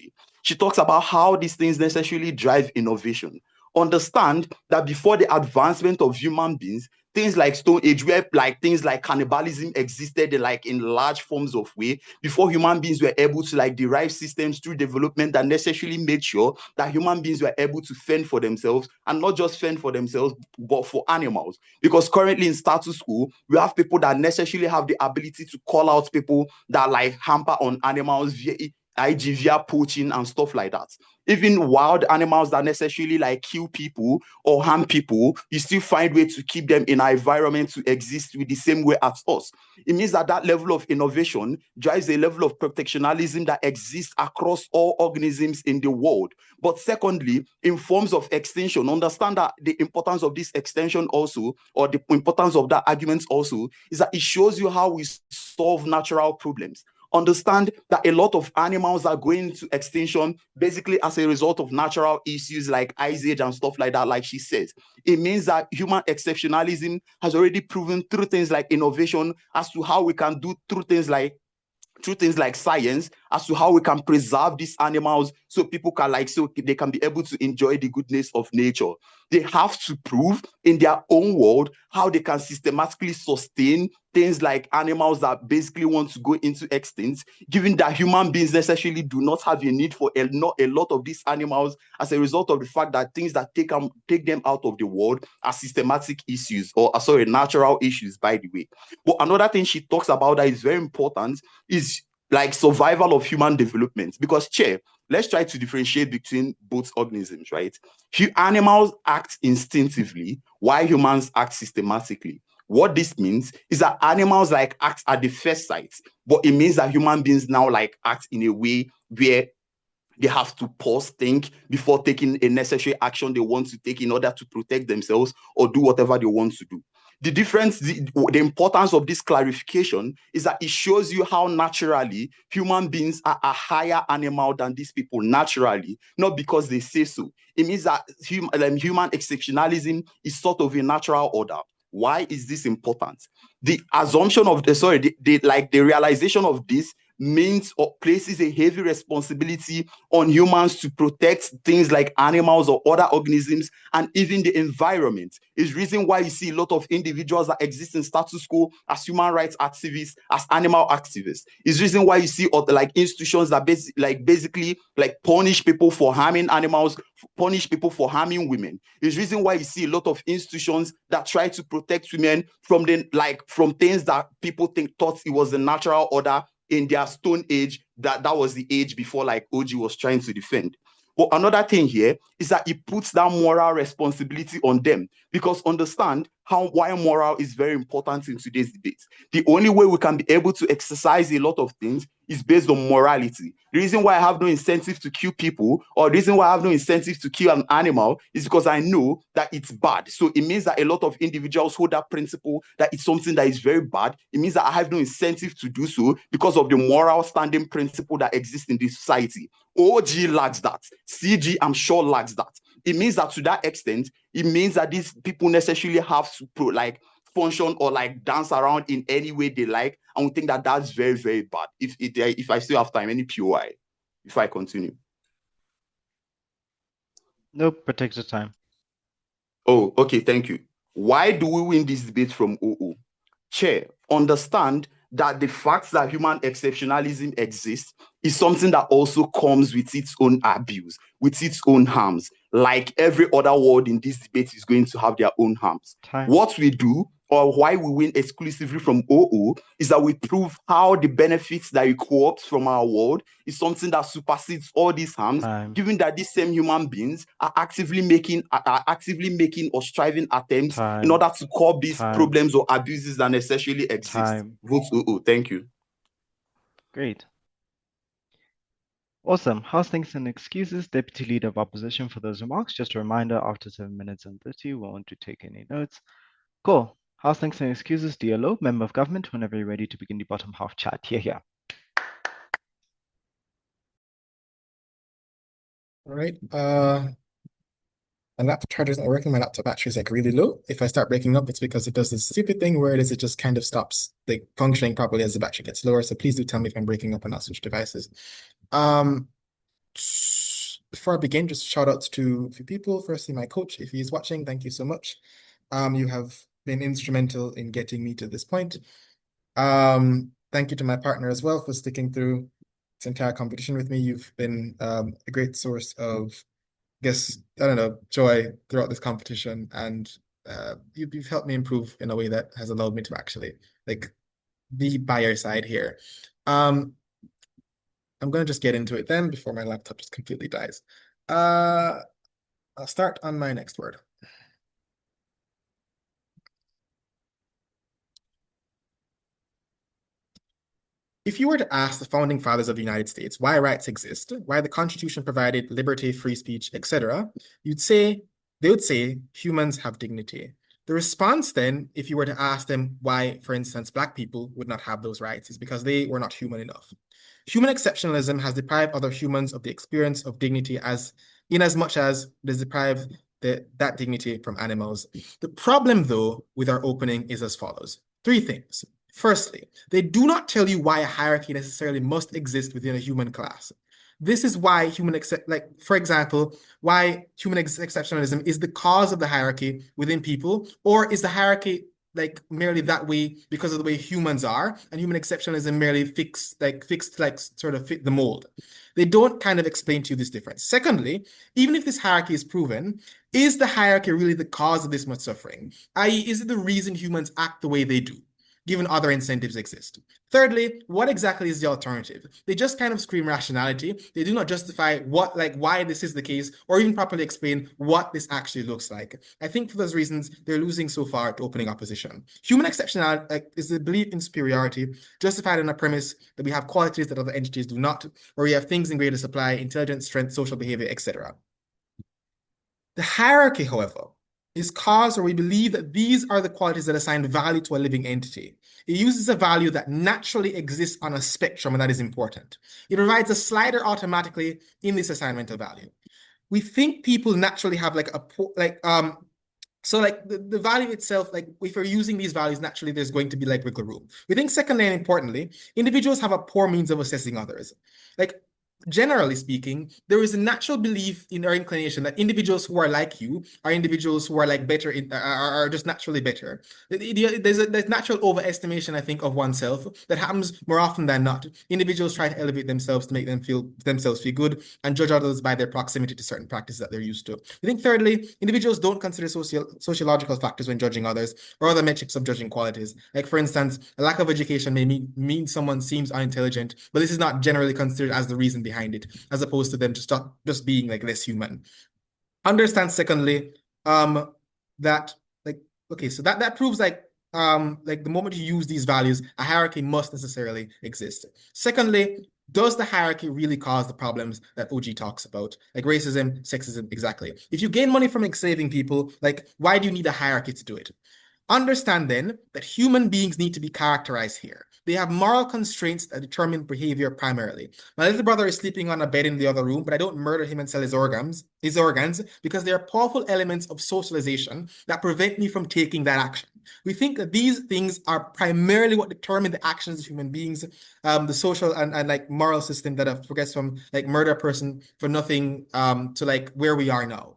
S10: She talks about how these things necessarily drive innovation. Understand that before the advancement of human beings, things like Stone Age, where things like cannibalism existed in large forms of way, before human beings were able to derive systems through development that necessarily made sure that human beings were able to fend for themselves, and not just fend for themselves, but for animals. Because currently in status quo, we have people that necessarily have the ability to call out people that hamper on animals via poaching and stuff like that. Even wild animals that necessarily kill people or harm people, you still find ways to keep them in our environment to exist with the same way as us. It means that level of innovation drives a level of protectionalism that exists across all organisms in the world. But secondly, in forms of extinction, understand that the importance of this extension also, or the importance of that argument also, is that it shows you how we solve natural problems. Understand that a lot of animals are going into extinction basically as a result of natural issues like ice age and stuff like that, like she says. It means that human exceptionalism has already proven through things like innovation as to how we can do through things like science, as to how we can preserve these animals so people can they can be able to enjoy the goodness of nature. They have to prove in their own world how they can systematically sustain things like animals that basically want to go into extinct, given that human beings necessarily do not have a need for a lot of these animals as a result of the fact that things that take them out of the world are systematic issues, or sorry, natural issues, by the way. But another thing she talks about that is very important is like survival of human development, because let's try to differentiate between both organisms, right? Animals act instinctively while humans act systematically. What this means is that animals like act at the first sight, but it means that human beings now like act in a way where they have to pause, think before taking a necessary action they want to take in order to protect themselves or do whatever they want to do. The difference, the importance of this clarification is that it shows you how naturally human beings are a higher animal than these people naturally, not because they say so. It means that human exceptionalism is sort of a natural order. Why is this important? The assumption of the realization of this means or places a heavy responsibility on humans to protect things like animals or other organisms and even the environment. It's reason why you see a lot of individuals that exist in status quo as human rights activists, as animal activists. It's reason why you see like institutions that basically punish people for harming animals, punish people for harming women. It's reason why you see a lot of institutions that try to protect women from things that people thought it was the natural order in their stone age, that was the age before like OG was trying to defend. But another thing here is that it puts that moral responsibility on them, because understand why moral is very important in today's debate. The only way we can be able to exercise a lot of things is based on morality. The reason why I have no incentive to kill people, or the reason why I have no incentive to kill an animal, is because I know that it's bad. So it means that a lot of individuals hold that principle that it's something that is very bad. It means that I have no incentive to do so because of the moral standing principle that exists in this society. OG lacks that. CG, I'm sure, lacks that. It means that to that extent, it means that these people necessarily have to function or dance around in any way they like, and we think that that's very, very bad. If I still have time, any POI, if I continue.
S2: Nope, but take your time.
S10: Oh, okay, thank you. Why do we win this debate from OO? Chair, understand that the fact that human exceptionalism exists is something that also comes with its own abuse, with its own harms. Like every other word in this debate is going to have their own harms. What we do, or why we win exclusively from OO, is that we prove how the benefits that we co-opt from our world is something that supersedes all these harms, given that these same human beings are actively making or striving attempts in order to curb these problems or abuses that necessarily exist. Vote OO. Thank you.
S2: Great. Awesome. How's things and excuses? Deputy Leader of Opposition for those remarks. Just a reminder, after 7 minutes and 30, we won't to take any notes. Cool. How's things and excuses? DLO, Member of Government, whenever you're ready to begin the bottom half chat. Here.
S11: All right. My laptop charger isn't working. My laptop battery is really low. If I start breaking up, it's because it does this stupid thing where it just kind of stops functioning properly as the battery gets lower. So please do tell me if I'm breaking up and I'll switch devices. Before I begin, just shout outs to a few people. Firstly, my coach, if he's watching, thank you so much. You have been instrumental in getting me to this point. Thank you to my partner as well for sticking through this entire competition with me. You've been a great source of, joy throughout this competition, and you've helped me improve in a way that has allowed me to actually be by your side here. I'm gonna just get into it then before my laptop just completely dies. I'll start on my next word. If you were to ask the founding fathers of the United States why rights exist, why the Constitution provided liberty, free speech, etc., they would say humans have dignity. The response then, if you were to ask them why, for instance, Black people would not have those rights, is because they were not human enough. Human exceptionalism has deprived other humans of the experience of dignity in as much as it has deprived that dignity from animals. The problem, though, with our opening is as follows. 3 things. Firstly, they do not tell you why a hierarchy necessarily must exist within a human class. this is why for example, why human exceptionalism is the cause of the hierarchy within people, or is the hierarchy like merely that way because of the way humans are, and human exceptionalism merely fixed sort of fit the mold. They don't kind of explain to you this difference. Secondly, even if this hierarchy is proven, is the hierarchy really the cause of this much suffering? i.e., is it the reason humans act the way they do, given other incentives exist? Thirdly, what exactly is the alternative? They just kind of scream rationality. They do not justify why this is the case, or even properly explain what this actually looks like. I think for those reasons, they're losing so far to opening opposition. Human exceptionality is the belief in superiority, justified on a premise that we have qualities that other entities do not, or we have things in greater supply, intelligence, strength, social behavior, etc. The hierarchy, however, is caused where we believe that these are the qualities that assign value to a living entity. It uses a value that naturally exists on a spectrum, and that is important. It provides a slider automatically in this assignment of value. We think people naturally have the value itself, like if you're using these values, naturally there's going to be like wiggle room. We think secondly and importantly, individuals have a poor means of assessing others. Like generally speaking, there is a natural belief in our inclination that individuals who are like you are individuals who are like better, are just naturally better. There's natural overestimation, I think, of oneself that happens more often than not. Individuals try to elevate themselves to make themselves feel good and judge others by their proximity to certain practices that they're used to. I think thirdly, individuals don't consider sociological factors when judging others or other metrics of judging qualities. Like for instance, a lack of education may mean someone seems unintelligent, but this is not generally considered as the reason behind it, as opposed to them just being like less human. Understand secondly, that that proves like the moment you use these values, a hierarchy must necessarily exist. Secondly, does the hierarchy really cause the problems that OG talks about, like racism, sexism? Exactly. If you gain money from enslaving people, like why do you need a hierarchy to do it? Understand then that human beings need to be characterized here. They have moral constraints that determine behavior primarily. My little brother is sleeping on a bed in the other room, but I don't murder him and sell his organs because they are powerful elements of socialization that prevent me from taking that action. We think that these things are primarily what determine the actions of human beings, the social and like moral system that have progressed from like murder a person for nothing to like where we are now.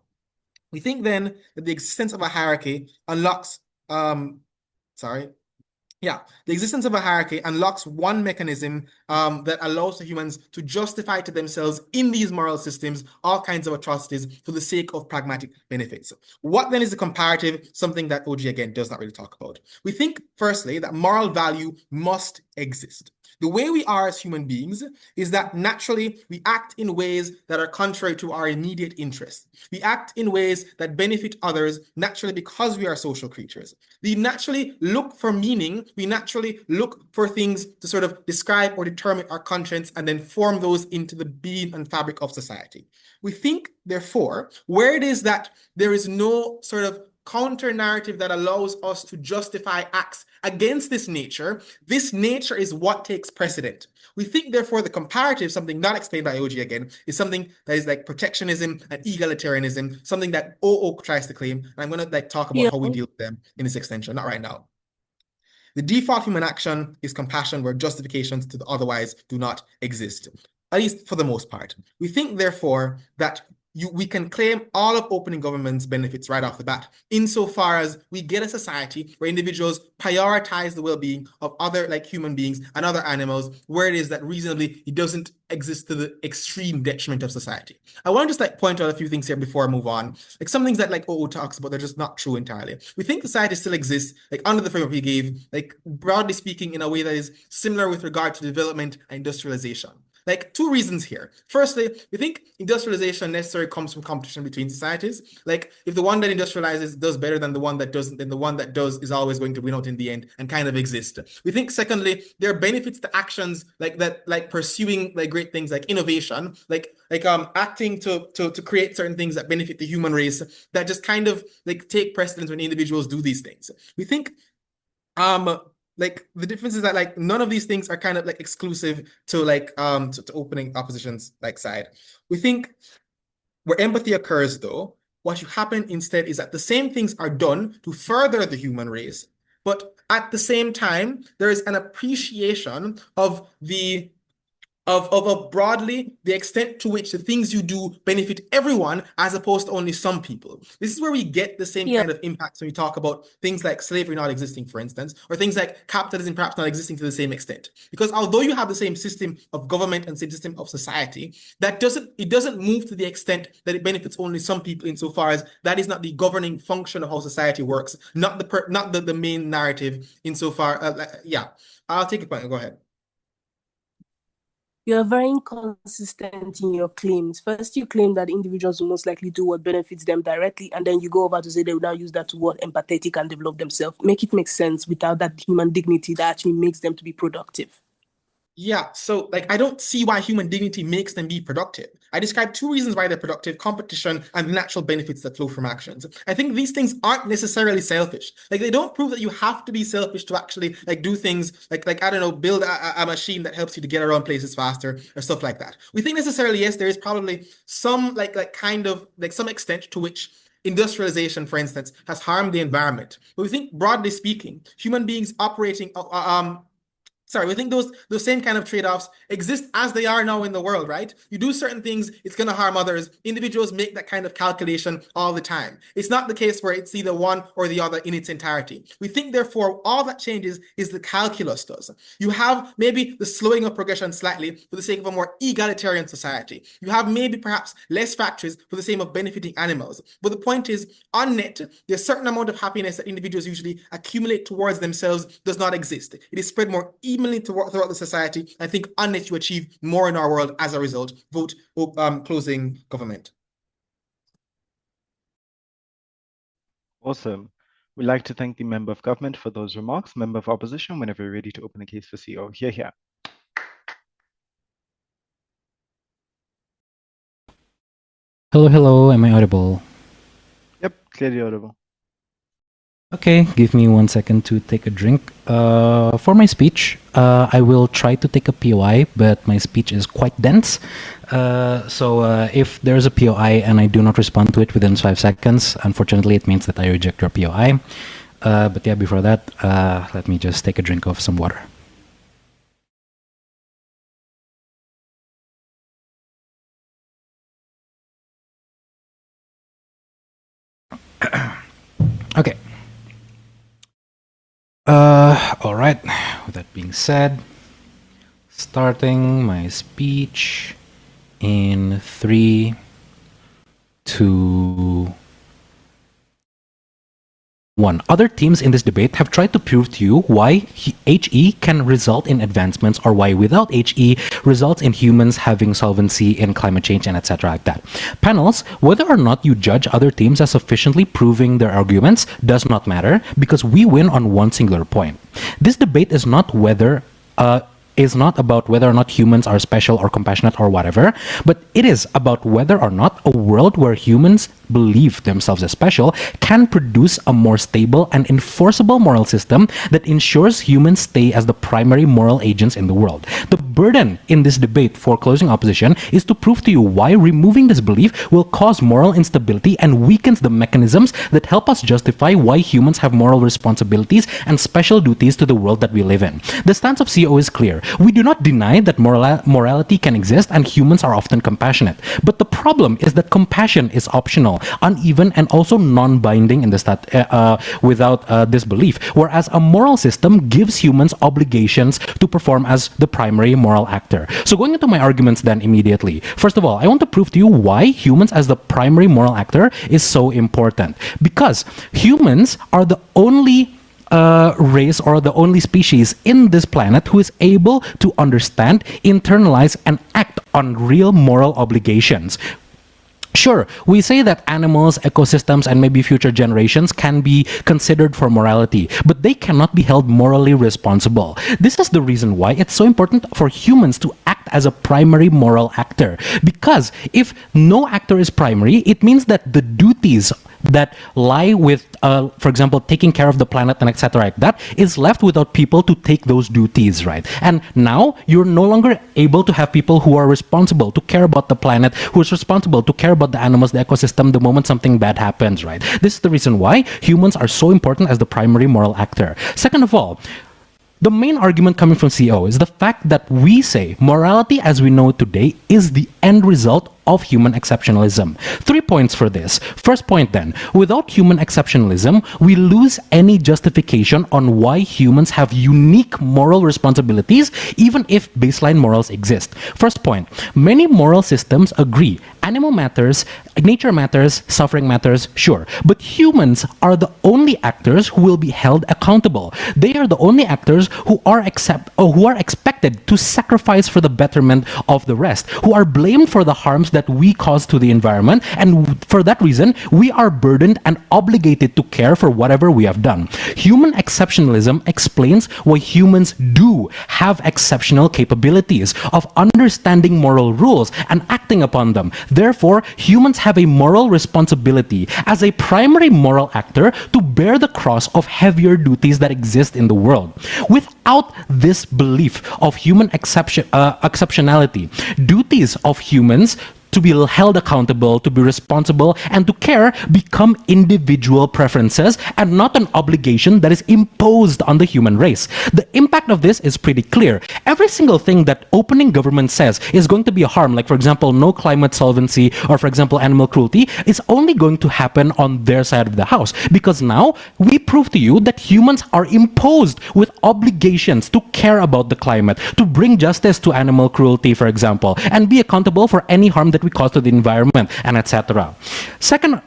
S11: We think then that the existence of a hierarchy unlocks the existence of a hierarchy unlocks one mechanism that allows the humans to justify to themselves in these moral systems all kinds of atrocities for the sake of pragmatic benefits. What then is the comparative? Something that OG again does not really talk about. We think firstly that moral value must exist. The way we are as human beings is that naturally we act in ways that are contrary to our immediate interests. We act in ways that benefit others naturally because we are social creatures. We naturally look for meaning. We naturally look for things to sort of describe or determine our conscience and then form those into the being and fabric of society. We think, therefore, where it is that there is no sort of counter narrative that allows us to justify acts against this nature is what takes precedent. We think, therefore, the comparative, something not explained by OG again, is something that is like protectionism and egalitarianism, something that OO tries to claim. And I'm going to like talk about how we deal with them in this extension, not right now. The default human action is compassion, where justifications to the otherwise do not exist, at least for the most part. We think, therefore, that we can claim all of opening government's benefits right off the bat, insofar as we get a society where individuals prioritize the well-being of other like human beings and other animals, where it is that reasonably it doesn't exist to the extreme detriment of society. I want to just like point out a few things here before I move on. Like some things that like OO talks about, they're just not true entirely. We think society still exists like under the framework he gave, like broadly speaking in a way that is similar with regard to development and industrialization. Like two reasons here. Firstly, we think industrialization necessarily comes from competition between societies. Like if the one that industrializes does better than the one that doesn't, then the one that does is always going to win out in the end and kind of exist. We think secondly, there are benefits to actions like that, like pursuing like great things like innovation, like acting to create certain things that benefit the human race that just kind of like take precedence when individuals do these things. We think like the difference is that like none of these things are kind of like exclusive to like to opening opposition's like side. We think where empathy occurs though, what should happen instead is that the same things are done to further the human race, but at the same time there is an appreciation of the of broadly the extent to which the things you do benefit everyone as opposed to only some people. This is where we get the same kind of impacts when we talk about things like slavery not existing, for instance, or things like capitalism perhaps not existing to the same extent. Because although you have the same system of government and same system of society, it doesn't move to the extent that it benefits only some people insofar as that is not the governing function of how society works, not the main narrative insofar. Yeah, I'll take a point. Go ahead.
S9: You're very inconsistent in your claims. First, you claim that individuals will most likely do what benefits them directly, and then you go over to say they will now use that word empathetic and develop themselves. Make it make sense without that human dignity that actually makes them to be productive.
S11: Yeah, so I don't see why human dignity makes them be productive. I described two reasons why they're productive: competition and the natural benefits that flow from actions. I think these things aren't necessarily selfish. They don't prove that you have to be selfish to actually do things like I don't know, build a machine that helps you to get around places faster or stuff like that. We think necessarily, yes, there is probably some some extent to which industrialization, for instance, has harmed the environment. But we think broadly speaking, human beings operating we think those same kind of trade-offs exist as they are now in the world, right? You do certain things, it's going to harm others. Individuals make that kind of calculation all the time. It's not the case where it's either one or the other in its entirety. We think, therefore, all that changes is the calculus does. You have maybe the slowing of progression slightly for the sake of a more egalitarian society. You have maybe perhaps less factories for the sake of benefiting animals. But the point is, on net, the certain amount of happiness that individuals usually accumulate towards themselves does not exist. It is spread more evenly throughout the society. I think on net you achieve more in our world as a result. Vote closing government.
S2: Awesome. We'd like to thank the member of government for those remarks. Member of opposition, whenever you're ready to open the case for CO. Here.
S13: Hello, am I audible?
S2: Yep, clearly audible.
S13: Okay, give me 1 second to take a drink. For my speech, I will try to take a POI, but my speech is quite dense. So if there's a POI and I do not respond to it within 5 seconds, unfortunately it means that I reject your POI. But yeah, before that, let me just take a drink of some water. Okay. All right. With that being said, starting my speech in 3, 2, 1. Other teams in this debate have tried to prove to you why HE can result in advancements, or why without HE results in humans having solvency in climate change and etc. like that. Panels, whether or not you judge other teams as sufficiently proving their arguments does not matter, because we win on one singular point. This debate is not about whether or not humans are special or compassionate or whatever, but it is about whether or not a world where humans believe themselves as special can produce a more stable and enforceable moral system that ensures humans stay as the primary moral agents in the world. The burden in this debate for closing opposition is to prove to you why removing this belief will cause moral instability and weakens the mechanisms that help us justify why humans have moral responsibilities and special duties to the world that we live in. The stance of CO is clear. We do not deny that morality can exist and humans are often compassionate. But the problem is that compassion is optional, uneven, and also non-binding in the without this belief, whereas a moral system gives humans obligations to perform as the primary moral actor. So going into my arguments then immediately. First of all, I want to prove to you why humans as the primary moral actor is so important. Because humans are the only race or the only species in this planet who is able to understand, internalize, and act on real moral obligations. Sure, we say that animals, ecosystems, and maybe future generations can be considered for morality, but they cannot be held morally responsible. This is the reason why it's so important for humans to act as a primary moral actor. Because if no actor is primary, it means that the duties that lie with, for example, taking care of the planet and etc. like that, is left without people to take those duties, right? And now you're no longer able to have people who are responsible to care about the planet, who is responsible to care about the animals, the ecosystem, the moment something bad happens, right? This is the reason why humans are so important as the primary moral actor. Second of all, The main argument coming from CO is the fact that we say morality as we know it today is the end result of human exceptionalism. 3 points for this. First point then, without human exceptionalism, we lose any justification on why humans have unique moral responsibilities, even if baseline morals exist. First point, many moral systems agree. Animal matters, nature matters, suffering matters, sure. But humans are the only actors who will be held accountable. They are the only actors who are expected to sacrifice for the betterment of the rest, who are blamed for the harms that we cause to the environment, and for that reason, we are burdened and obligated to care for whatever we have done. Human exceptionalism explains why humans do have exceptional capabilities of understanding moral rules and acting upon them. Therefore, humans have a moral responsibility as a primary moral actor to bear the cross of heavier duties that exist in the world. Without this belief of human exceptionality, duties of humans to be held accountable, to be responsible, and to care become individual preferences and not an obligation that is imposed on the human race. The impact of this is pretty clear. Every single thing that opening government says is going to be a harm, like for example, no climate solvency, or for example, animal cruelty, is only going to happen on their side of the house. Because now we prove to you that humans are imposed with obligations to care about the climate, to bring justice to animal cruelty, for example, and be accountable for any harm that we cause to the environment, and etc. Second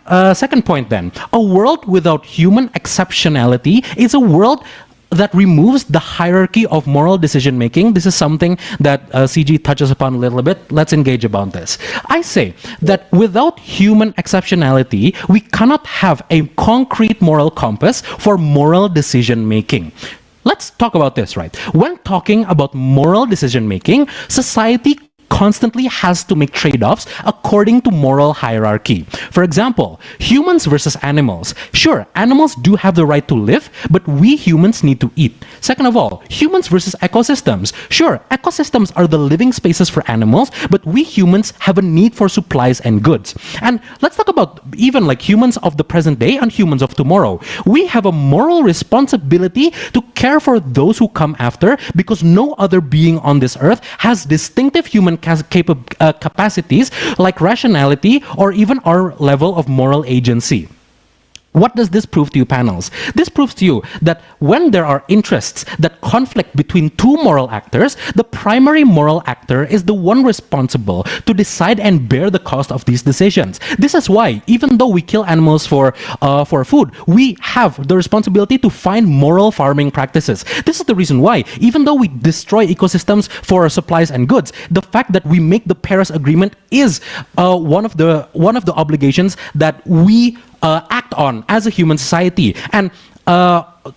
S13: point then, a world without human exceptionality is a world that removes the hierarchy of moral decision making. This is something that CG touches upon a little bit. Let's engage about this. I say that without human exceptionality, we cannot have a concrete moral compass for moral decision making. Let's talk about this, right? When talking about moral decision making, society constantly has to make trade-offs according to moral hierarchy. For example, humans versus animals. Sure, animals do have the right to live, but we humans need to eat. Second of all, humans versus ecosystems. Sure, ecosystems are the living spaces for animals, but we humans have a need for supplies and goods. And let's talk about even like humans of the present day and humans of tomorrow. We have a moral responsibility to care for those who come after, because no other being on this earth has distinctive human capacities like rationality or even our level of moral agency. What does this prove to you, panels? This proves to you that when there are interests that conflict between two moral actors, the primary moral actor is the one responsible to decide and bear the cost of these decisions. This is why, even though we kill animals for food, we have the responsibility to find moral farming practices. This is the reason why, even though we destroy ecosystems for supplies and goods, the fact that we make the Paris Agreement is one of the obligations that we act on as a human society. And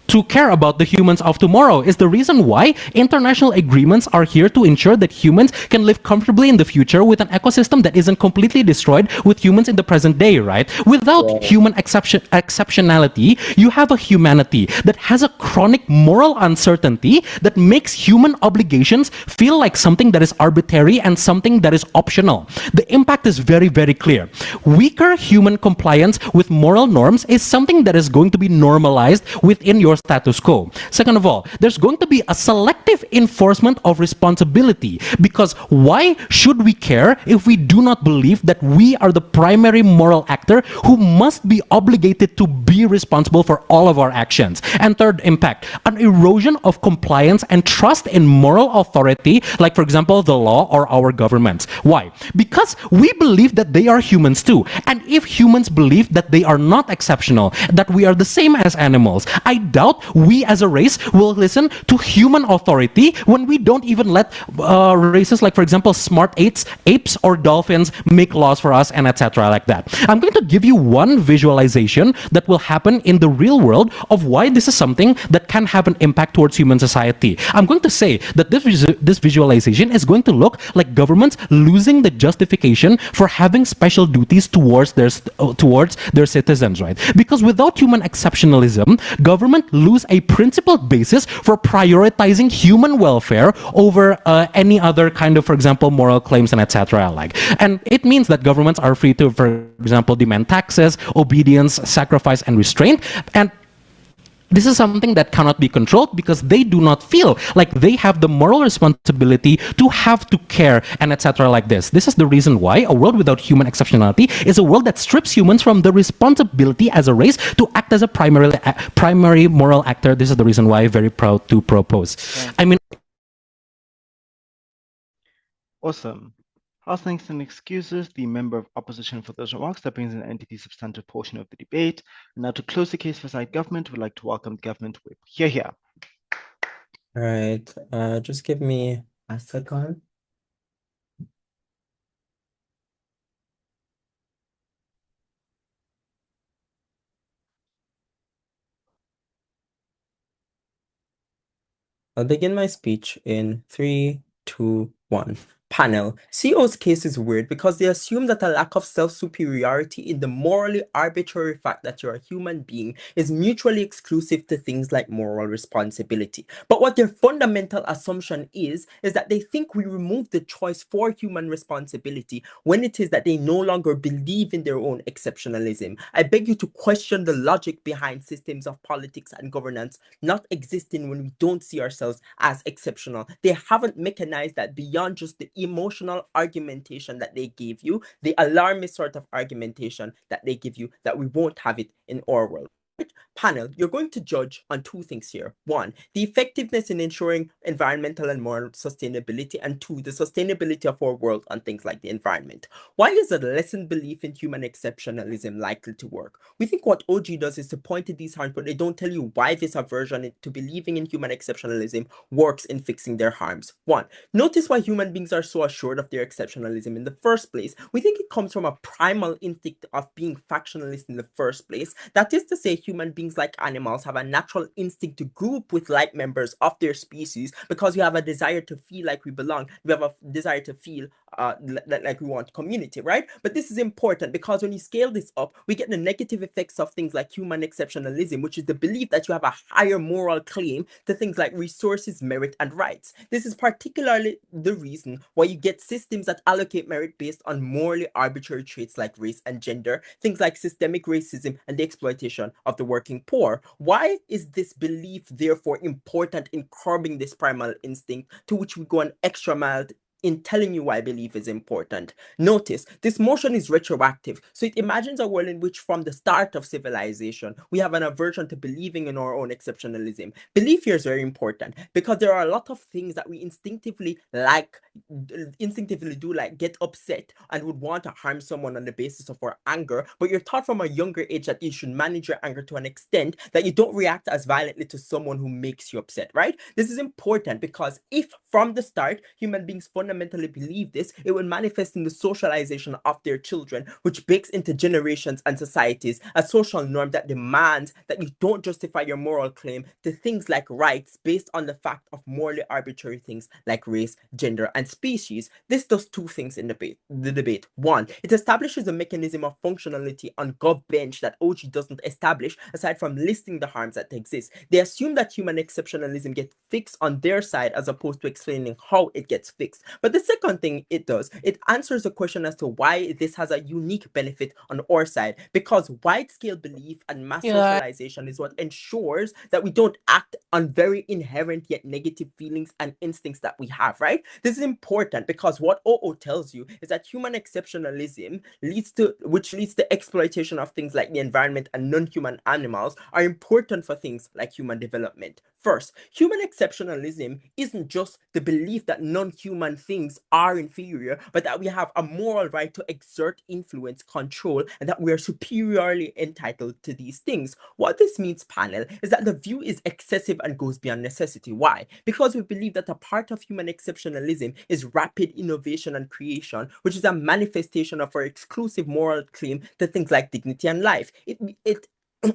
S13: to care about the humans of tomorrow is the reason why international agreements are here to ensure that humans can live comfortably in the future with an ecosystem that isn't completely destroyed with humans in the present day, right? Without human exceptionality, you have a humanity that has a chronic moral uncertainty that makes human obligations feel like something that is arbitrary and something that is optional. The impact is very, very clear. Weaker human compliance with moral norms is something that is going to be normalized within your status quo. Second of all, there's going to be a selective enforcement of responsibility, because why should we care if we do not believe that we are the primary moral actor who must be obligated to be responsible for all of our actions? And third impact, an erosion of compliance and trust in moral authority, like for example, the law or our governments. Why? Because we believe that they are humans too. And if humans believe that they are not exceptional, that we are the same as animals, I doubt we as a race will listen to human authority when we don't even let races like, for example, smart apes or dolphins make laws for us, and etc. like that. I'm going to give you one visualization that will happen in the real world of why this is something that can have an impact towards human society. I'm going to say that this visualization is going to look like governments losing the justification for having special duties towards their citizens, right? Because without human exceptionalism, government lose a principled basis for prioritizing human welfare over any other kind of, for example, moral claims and etc. like. And it means that governments are free to, for example, demand taxes, obedience, sacrifice, and restraint. And this is something that cannot be controlled because they do not feel like they have the moral responsibility to have to care and etc. like this. This is the reason why a world without human exceptionality is a world that strips humans from the responsibility as a race to act as a primary moral actor. This is the reason why I'm very proud to propose. I mean,
S2: Awesome. House thanks and excuses the member of opposition for those remarks. That brings an end to the substantive portion of the debate. And now to close the case for side government, we'd like to welcome the government whip. Here.
S12: All right, just give me a second. I'll begin my speech in 3, 2, 1. Panel. CO's case is weird because they assume that a lack of self-superiority in the morally arbitrary fact that you're a human being is mutually exclusive to things like moral responsibility. But what their fundamental assumption is that they think we remove the choice for human responsibility when it is that they no longer believe in their own exceptionalism. I beg you to question the logic behind systems of politics and governance not existing when we don't see ourselves as exceptional. They haven't mechanized that beyond just the emotional argumentation that they gave you, the alarmist sort of argumentation that they give you, that we won't have it in our world. Panel, you're going to judge on two things here. One, the effectiveness in ensuring environmental and moral sustainability, and two, the sustainability of our world on things like the environment. Why is a lessened belief in human exceptionalism likely to work? We think what OG does is to point at these harms, but they don't tell you why this aversion to believing in human exceptionalism works in fixing their harms. One, notice why human beings are so assured of their exceptionalism in the first place. We think it comes from a primal instinct of being factionalist in the first place. That is to say, human beings, like animals, have a natural instinct to group with like members of their species because we have a desire to feel like we belong. We have a desire to feel like we want community, right? But this is important because when you scale this up, we get the negative effects of things like human exceptionalism, which is the belief that you have a higher moral claim to things like resources, merit, and rights. This is particularly the reason why you get systems that allocate merit based on morally arbitrary traits like race and gender, things like systemic racism and the exploitation of the working poor. Why is this belief therefore important in curbing this primal instinct, to which we go an extra mile in telling you why belief is important? Notice, this motion is retroactive, so it imagines a world in which from the start of civilization, we have an aversion to believing in our own exceptionalism. Belief here is very important because there are a lot of things that we instinctively do, like get upset and would want to harm someone on the basis of our anger, but you're taught from a younger age that you should manage your anger to an extent that you don't react as violently to someone who makes you upset, right? This is important because if from the start human beings fundamentally believe this, it will manifest in the socialization of their children, which bakes into generations and societies a social norm that demands that you don't justify your moral claim to things like rights based on the fact of morally arbitrary things like race, gender, and species. This does two things in the debate. One, it establishes a mechanism of functionality on Gov bench that OG doesn't establish, aside from listing the harms that exist. They assume that human exceptionalism gets fixed on their side as opposed to explaining how it gets fixed. But the second thing it does, it answers the question as to why this has a unique benefit on our side, because wide-scale belief and mass socialization is what ensures that we don't act on very inherent yet negative feelings and instincts that we have, right? This is important because what OO tells you is that human exceptionalism leads to exploitation of things like the environment and non-human animals are important for things like human development. First, human exceptionalism isn't just the belief that non-human things are inferior, but that we have a moral right to exert influence, control, and that we are superiorly entitled to these things. What this means, panel, is that the view is excessive and goes beyond necessity. Why? Because we believe that a part of human exceptionalism is rapid innovation and creation, which is a manifestation of our exclusive moral claim to things like dignity and life.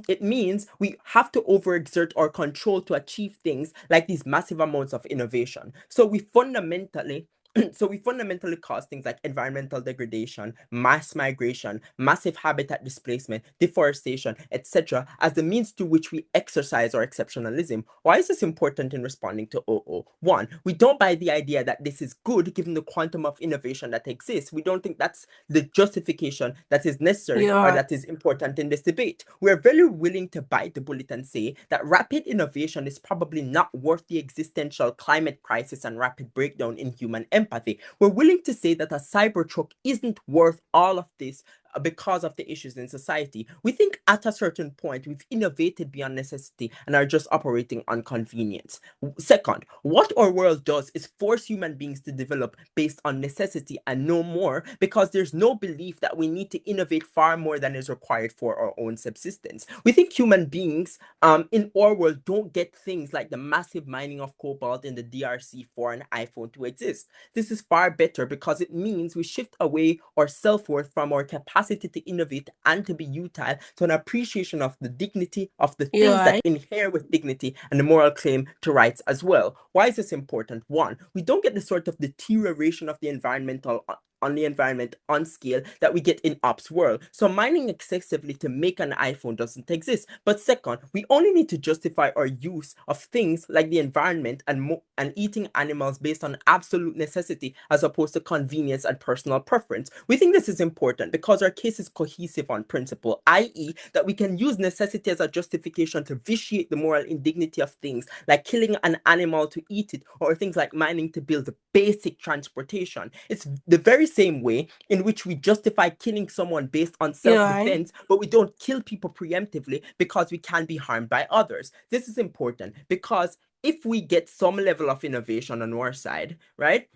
S12: It means we have to overexert our control to achieve things like these massive amounts of innovation. So we fundamentally So we fundamentally cause things like environmental degradation, mass migration, massive habitat displacement, deforestation, etc. as the means through which we exercise our exceptionalism. Why is this important in responding to OO? One, we don't buy the idea that this is good given the quantum of innovation that exists. We don't think that's the justification that is necessary or that is important in this debate. We're very willing to bite the bullet and say that rapid innovation is probably not worth the existential climate crisis and rapid breakdown in human empathy. We're willing to say that a Cybertruck isn't worth all of this because of the issues in society. We think at a certain point we've innovated beyond necessity and are just operating on convenience. Second, what our world does is force human beings to develop based on necessity and no more, because there's no belief that we need to innovate far more than is required for our own subsistence. We think human beings in our world don't get things like the massive mining of cobalt in the DRC for an iPhone to exist. This is far better because it means we shift away our self-worth from our capacity to innovate and to be utile to an appreciation of the dignity of the things that inhere with dignity and the moral claim to rights as well. Why is this important? One, we don't get the sort of deterioration of the environment on scale that we get in ops world. So mining excessively to make an iPhone doesn't exist. But second, we only need to justify our use of things like the environment and eating animals based on absolute necessity as opposed to convenience and personal preference. We think this is important because our case is cohesive on principle, i.e. that we can use necessity as a justification to vitiate the moral indignity of things like killing an animal to eat it, or things like mining to build basic transportation. It's the very same way in which we justify killing someone based on self-defense, but we don't kill people preemptively because we can be harmed by others. This is important because if we get some level of innovation on our side, right,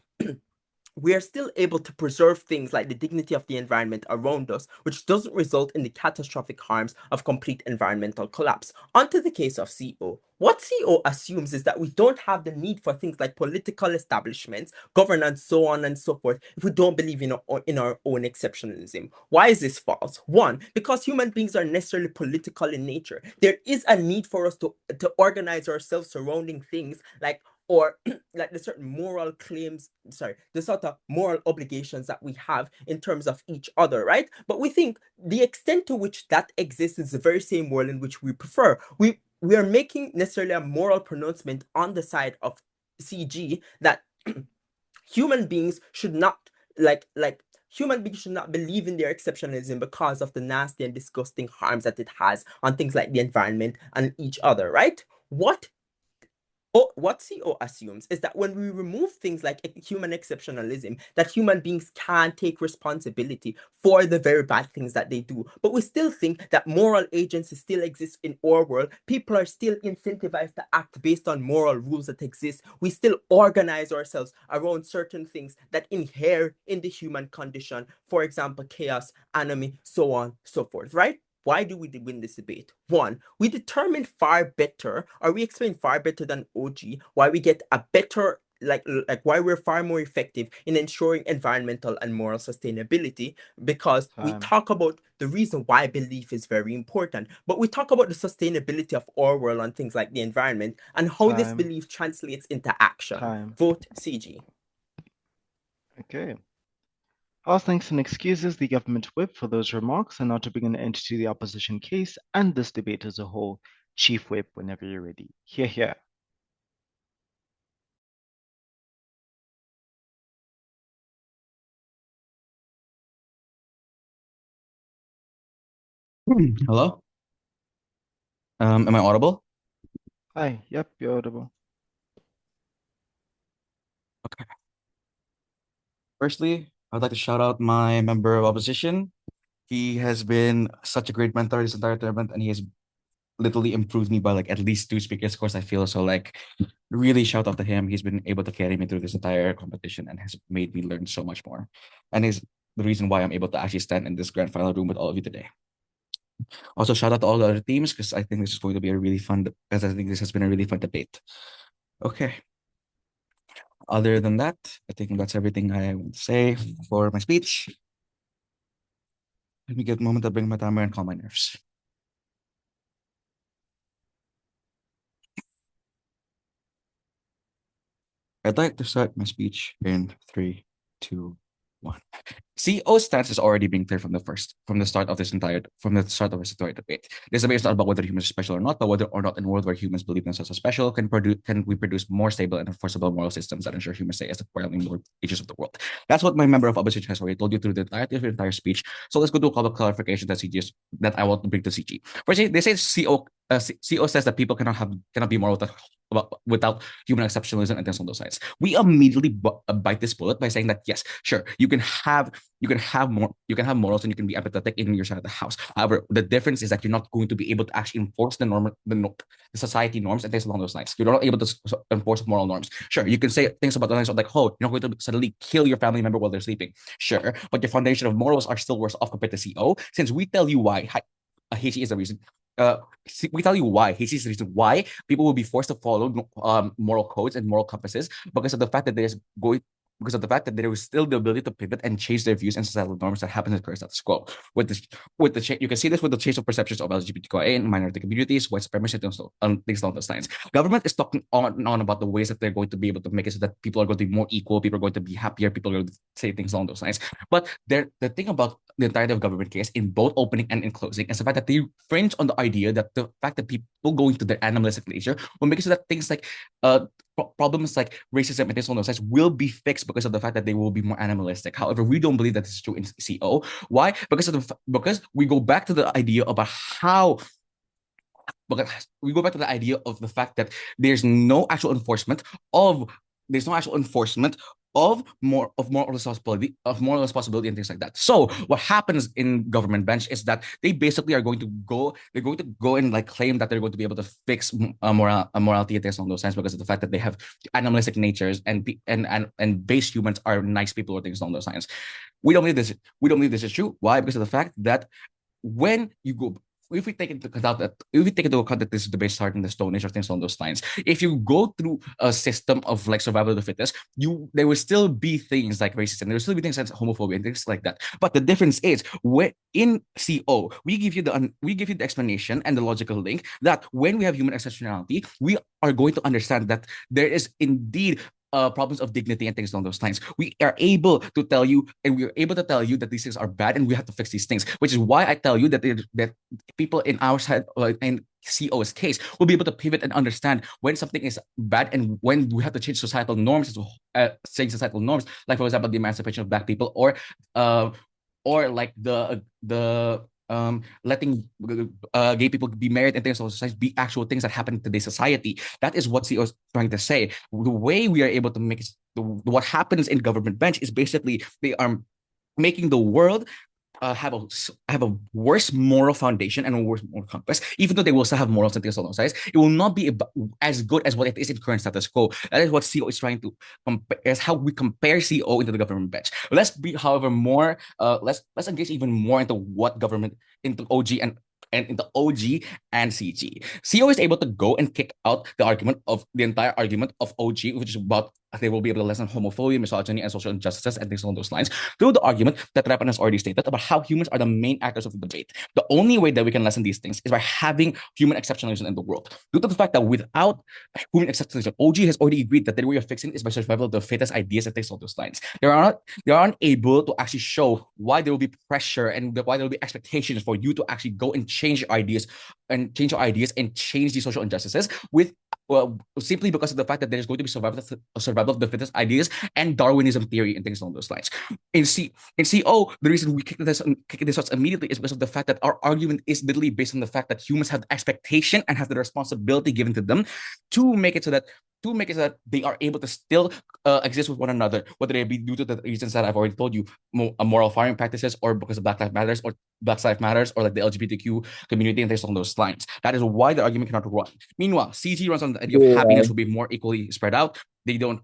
S12: we are still able to preserve things like the dignity of the environment around us, which doesn't result in the catastrophic harms of complete environmental collapse. Onto the case of CO. What CO assumes is that we don't have the need for things like political establishments, governance, so on and so forth, if we don't believe in our own exceptionalism. Why is this false? One, because human beings are necessarily political in nature. There is a need for us to organize ourselves surrounding things like or like the certain moral claims, the sort of moral obligations that we have in terms of each other, right? But we think the extent to which that exists is the very same world in which we prefer. We are making necessarily a moral pronouncement on the side of CG that human beings should not human beings should not believe in their exceptionalism because of the nasty and disgusting harms that it has on things like the environment and each other, right? What CO assumes is that when we remove things like human exceptionalism, that human beings can take responsibility for the very bad things that they do. But we still think that moral agency still exists in our world. People are still incentivized to act based on moral rules that exist. We still organize ourselves around certain things that inhere in the human condition. For example, chaos, enemy, so on, so forth, right? Why do we win this debate? One, we determine far better, or we explain far better than OG, why we get a better, like why we're far more effective in ensuring environmental and moral sustainability, because we talk about the reason why belief is very important, but we talk about the sustainability of our world on things like the environment and how this belief translates into action. Vote CG.
S2: Okay. Our thanks and excuses the government whip for those remarks, and now to bring an end to the opposition case and this debate as a whole. Chief Whip, whenever you're ready. Hear, hear.
S14: Hello? Am I audible?
S2: Hi, yep, you're audible.
S14: Okay. Firstly, I'd like to shout out my member of opposition. He has been such a great mentor this entire tournament, and he has literally improved me by like at least 2 speakers course, I feel. So like really shout out to him. He's been able to carry me through this entire competition and has made me learn so much more. And is the reason why I'm able to actually stand in this grand final room with all of you today. Also, shout out to all the other teams because I think this is going to be a really fun, because I think this has been a really fun debate. Okay. Other than that, I think that's everything I want to say for my speech. Let me get a moment to bring my timer and calm my nerves. I'd like to start my speech in 3, 2, 1. CEO's stance is already being clear from the start of this entire debate. This debate is not about whether humans are special or not, but whether or not in a world where humans believe themselves as special, can we produce more stable and enforceable moral systems that ensure human stay as the prevailing more ages of the world. That's what my member of opposition has already told you through the entire speech. So let's go to a couple of clarifications that I want to bring to CG. First, they say CEO says that people cannot be moral without human exceptionalism and things on those sides. We immediately bite this bullet by saying that yes, sure, you can have morals and you can be empathetic in your side of the house. However, the difference is that you're not going to be able to actually enforce the society norms and things along those lines. You're not able to enforce moral norms. Sure, you can say things about the lines of like, oh, you're not going to suddenly kill your family member while they're sleeping. Sure, but your foundation of morals are still worse off compared to CEO, since we tell you why. Haiti is the reason. We tell you why. Haiti is the reason why people will be forced to follow moral codes and moral compasses because of the fact that there is still the ability to pivot and change their views and societal norms that happen in the current status quo. You can see this with the change of perceptions of LGBTQIA and minority communities, white supremacy, and things along those lines. Government is talking on and on about the ways that they're going to be able to make it so that people are going to be more equal, people are going to be happier, people are going to say things along those lines. But the thing about the entirety of government case in both opening and in closing is the fact that they fringe on the idea that the fact that people go into their animalistic nature will make it so that things like problems like racism and things along those lines will be fixed because of the fact that they will be more animalistic. However, we don't believe that this is true in CO. Why? Because we go back to the idea about the fact that there's no actual enforcement of moral responsibility and things like that. So what happens in government bench is that they basically are going to go and like claim that they're going to be able to fix morality and things along those lines because of the fact that they have animalistic natures and base humans are nice people or things along those lines. We don't believe this is true. Why? Because of the fact that if we take into account that this debate started in the Stone Age or things along those lines, if you go through a system of like survival of the fittest, there will still be things like racism, there will still be things like homophobia and things like that. But the difference is, in CO, we give you the explanation and the logical link that when we have human exceptionality, we are going to understand that there is indeed problems of dignity and things along those lines. We are able to tell you that these things are bad and we have to fix these things, which is why I tell you that people in our side, in CO's case, will be able to pivot and understand when something is bad and when we have to change societal norms, like for example the emancipation of Black people or like the letting gay people be married and things of society be actual things that happen in today's society. That is what CEO is trying to say. The way we are able to make it, what happens in government bench is basically they are making the world have a worse moral foundation and a worse moral compass, even though they will still have morals and things along those lines. It will not be as good as what it is in current status quo. That is what CO is trying to compare, is how we compare CO into the government bench. Let's be, however, more let's engage even more into what government, into OG and into OG and CG. CO is able to go and kick out the entire argument of OG, which is about they will be able to lessen homophobia, misogyny, and social injustices and things along those lines, through the argument that Repan has already stated about how humans are the main actors of the debate. The only way that we can lessen these things is by having human exceptionalism in the world. Due to the fact that without human exceptionalism, OG has already agreed that the way of fixing is by survival of the fittest ideas and things along those lines. They are unable to actually show why there will be pressure and why there will be expectations for you to actually go and change your ideas and change these social injustices simply because of the fact that there's going to be survival of the fittest ideas and Darwinism theory and things along those lines. In CO, the reason we kick this out immediately is because of the fact that our argument is literally based on the fact that humans have the expectation and have the responsibility given to them to make it so that they are able to still exist with one another, whether it be due to the reasons that I've already told you, moral firing practices, or because of Black Lives Matters, or like the LGBTQ community and things along those lines. That is why the argument cannot run. Meanwhile, CG runs on the idea of happiness will be more equally spread out. They don't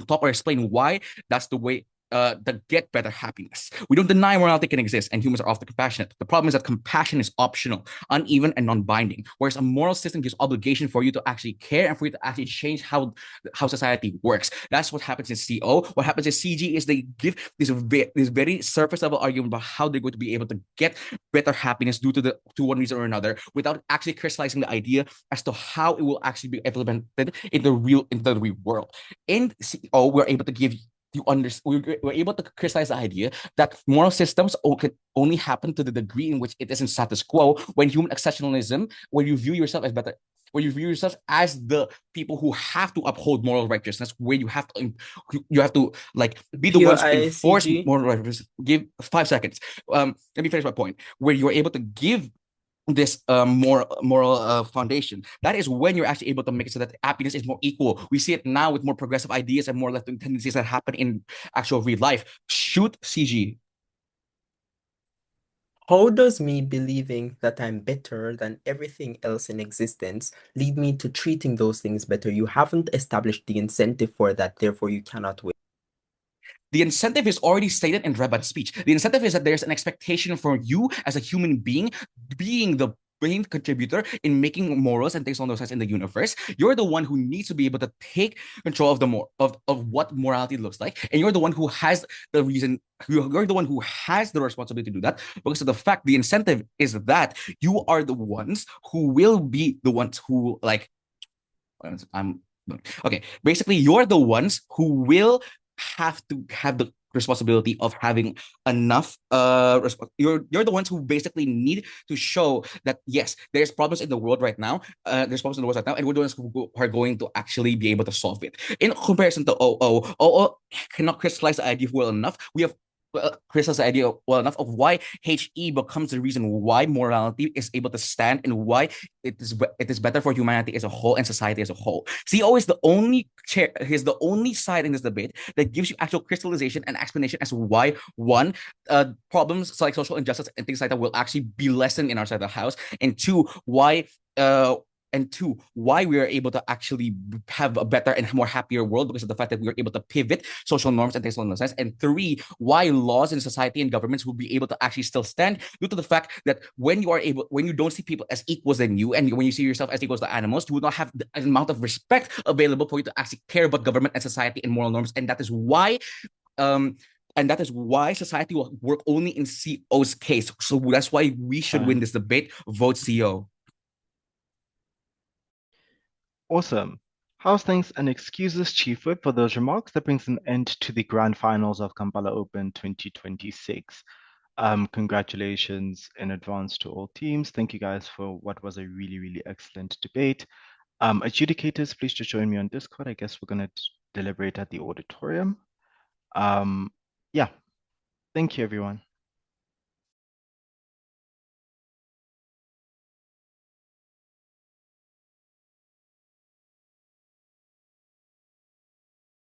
S14: talk or explain why that's the way get better happiness. We don't deny morality can exist and humans are often compassionate. The problem is that compassion is optional, uneven, and non-binding, whereas a moral system gives obligation for you to actually care and for you to actually change how society works. That's what happens in CO. What happens in CG is they give this very surface level argument about how they're going to be able to get better happiness due to one reason or another, without actually crystallizing the idea as to how it will actually be implemented in the real world. In CO, we're able to give you we're able to crystallize the idea that moral systems can only happen to the degree in which it isn't status quo. When human exceptionalism, when you view yourself as better, where you view yourself as the people who have to uphold moral righteousness, where you have to like be the ones who enforce moral righteousness. Give 5 seconds. Let me finish my point. Where you're able to give this moral foundation, that is when you're actually able to make it so that happiness is more equal. We see it now with more progressive ideas and more left-wing tendencies that happen in actual real life. Shoot, CG.
S12: How does me believing that I'm better than everything else in existence lead me to treating those things better? You haven't established the incentive for that, therefore you cannot win.
S14: The incentive is already stated in Reban's speech. The incentive is that there's an expectation for you as a human being, being the main contributor in making morals and things along those lines in the universe. You're the one who needs to be able to take control of of what morality looks like, and you're the one who has the reason. You're the one who has the responsibility to do that, because of the fact the incentive is that you are the ones who will be the ones who like. I'm okay. Basically, you're the ones who will have to have the responsibility of having enough you're the ones who basically need to show that yes, there's problems in the world right now, and we're the ones who are going to actually be able to solve it. In comparison to OO cannot crystallize the idea well enough. We have crystallize the idea well enough of why HE becomes the reason why morality is able to stand and why it is better for humanity as a whole and society as a whole. CO is the only side in this debate that gives you actual crystallization and explanation as to why one, problems like social injustice and things like that will actually be lessened in our side of the house, and two, why we are able to actually have a better and more happier world because of the fact that we are able to pivot social norms and things along those lines. And three, why laws in society and governments will be able to actually still stand due to the fact that when you don't see people as equals than you, and when you see yourself as equals to animals, you will not have the amount of respect available for you to actually care about government and society and moral norms. And that is why society will work only in CO's case. So that's why we should win this debate. Vote CO.
S2: Awesome. How's things, and excuses, Chief Whip, for those remarks. That brings an end to the grand finals of Kampala Open 2026. Congratulations in advance to all teams. Thank you guys for what was a really, really excellent debate. Adjudicators, please just join me on Discord. I guess we're going to deliberate at the auditorium. Yeah, thank you, everyone.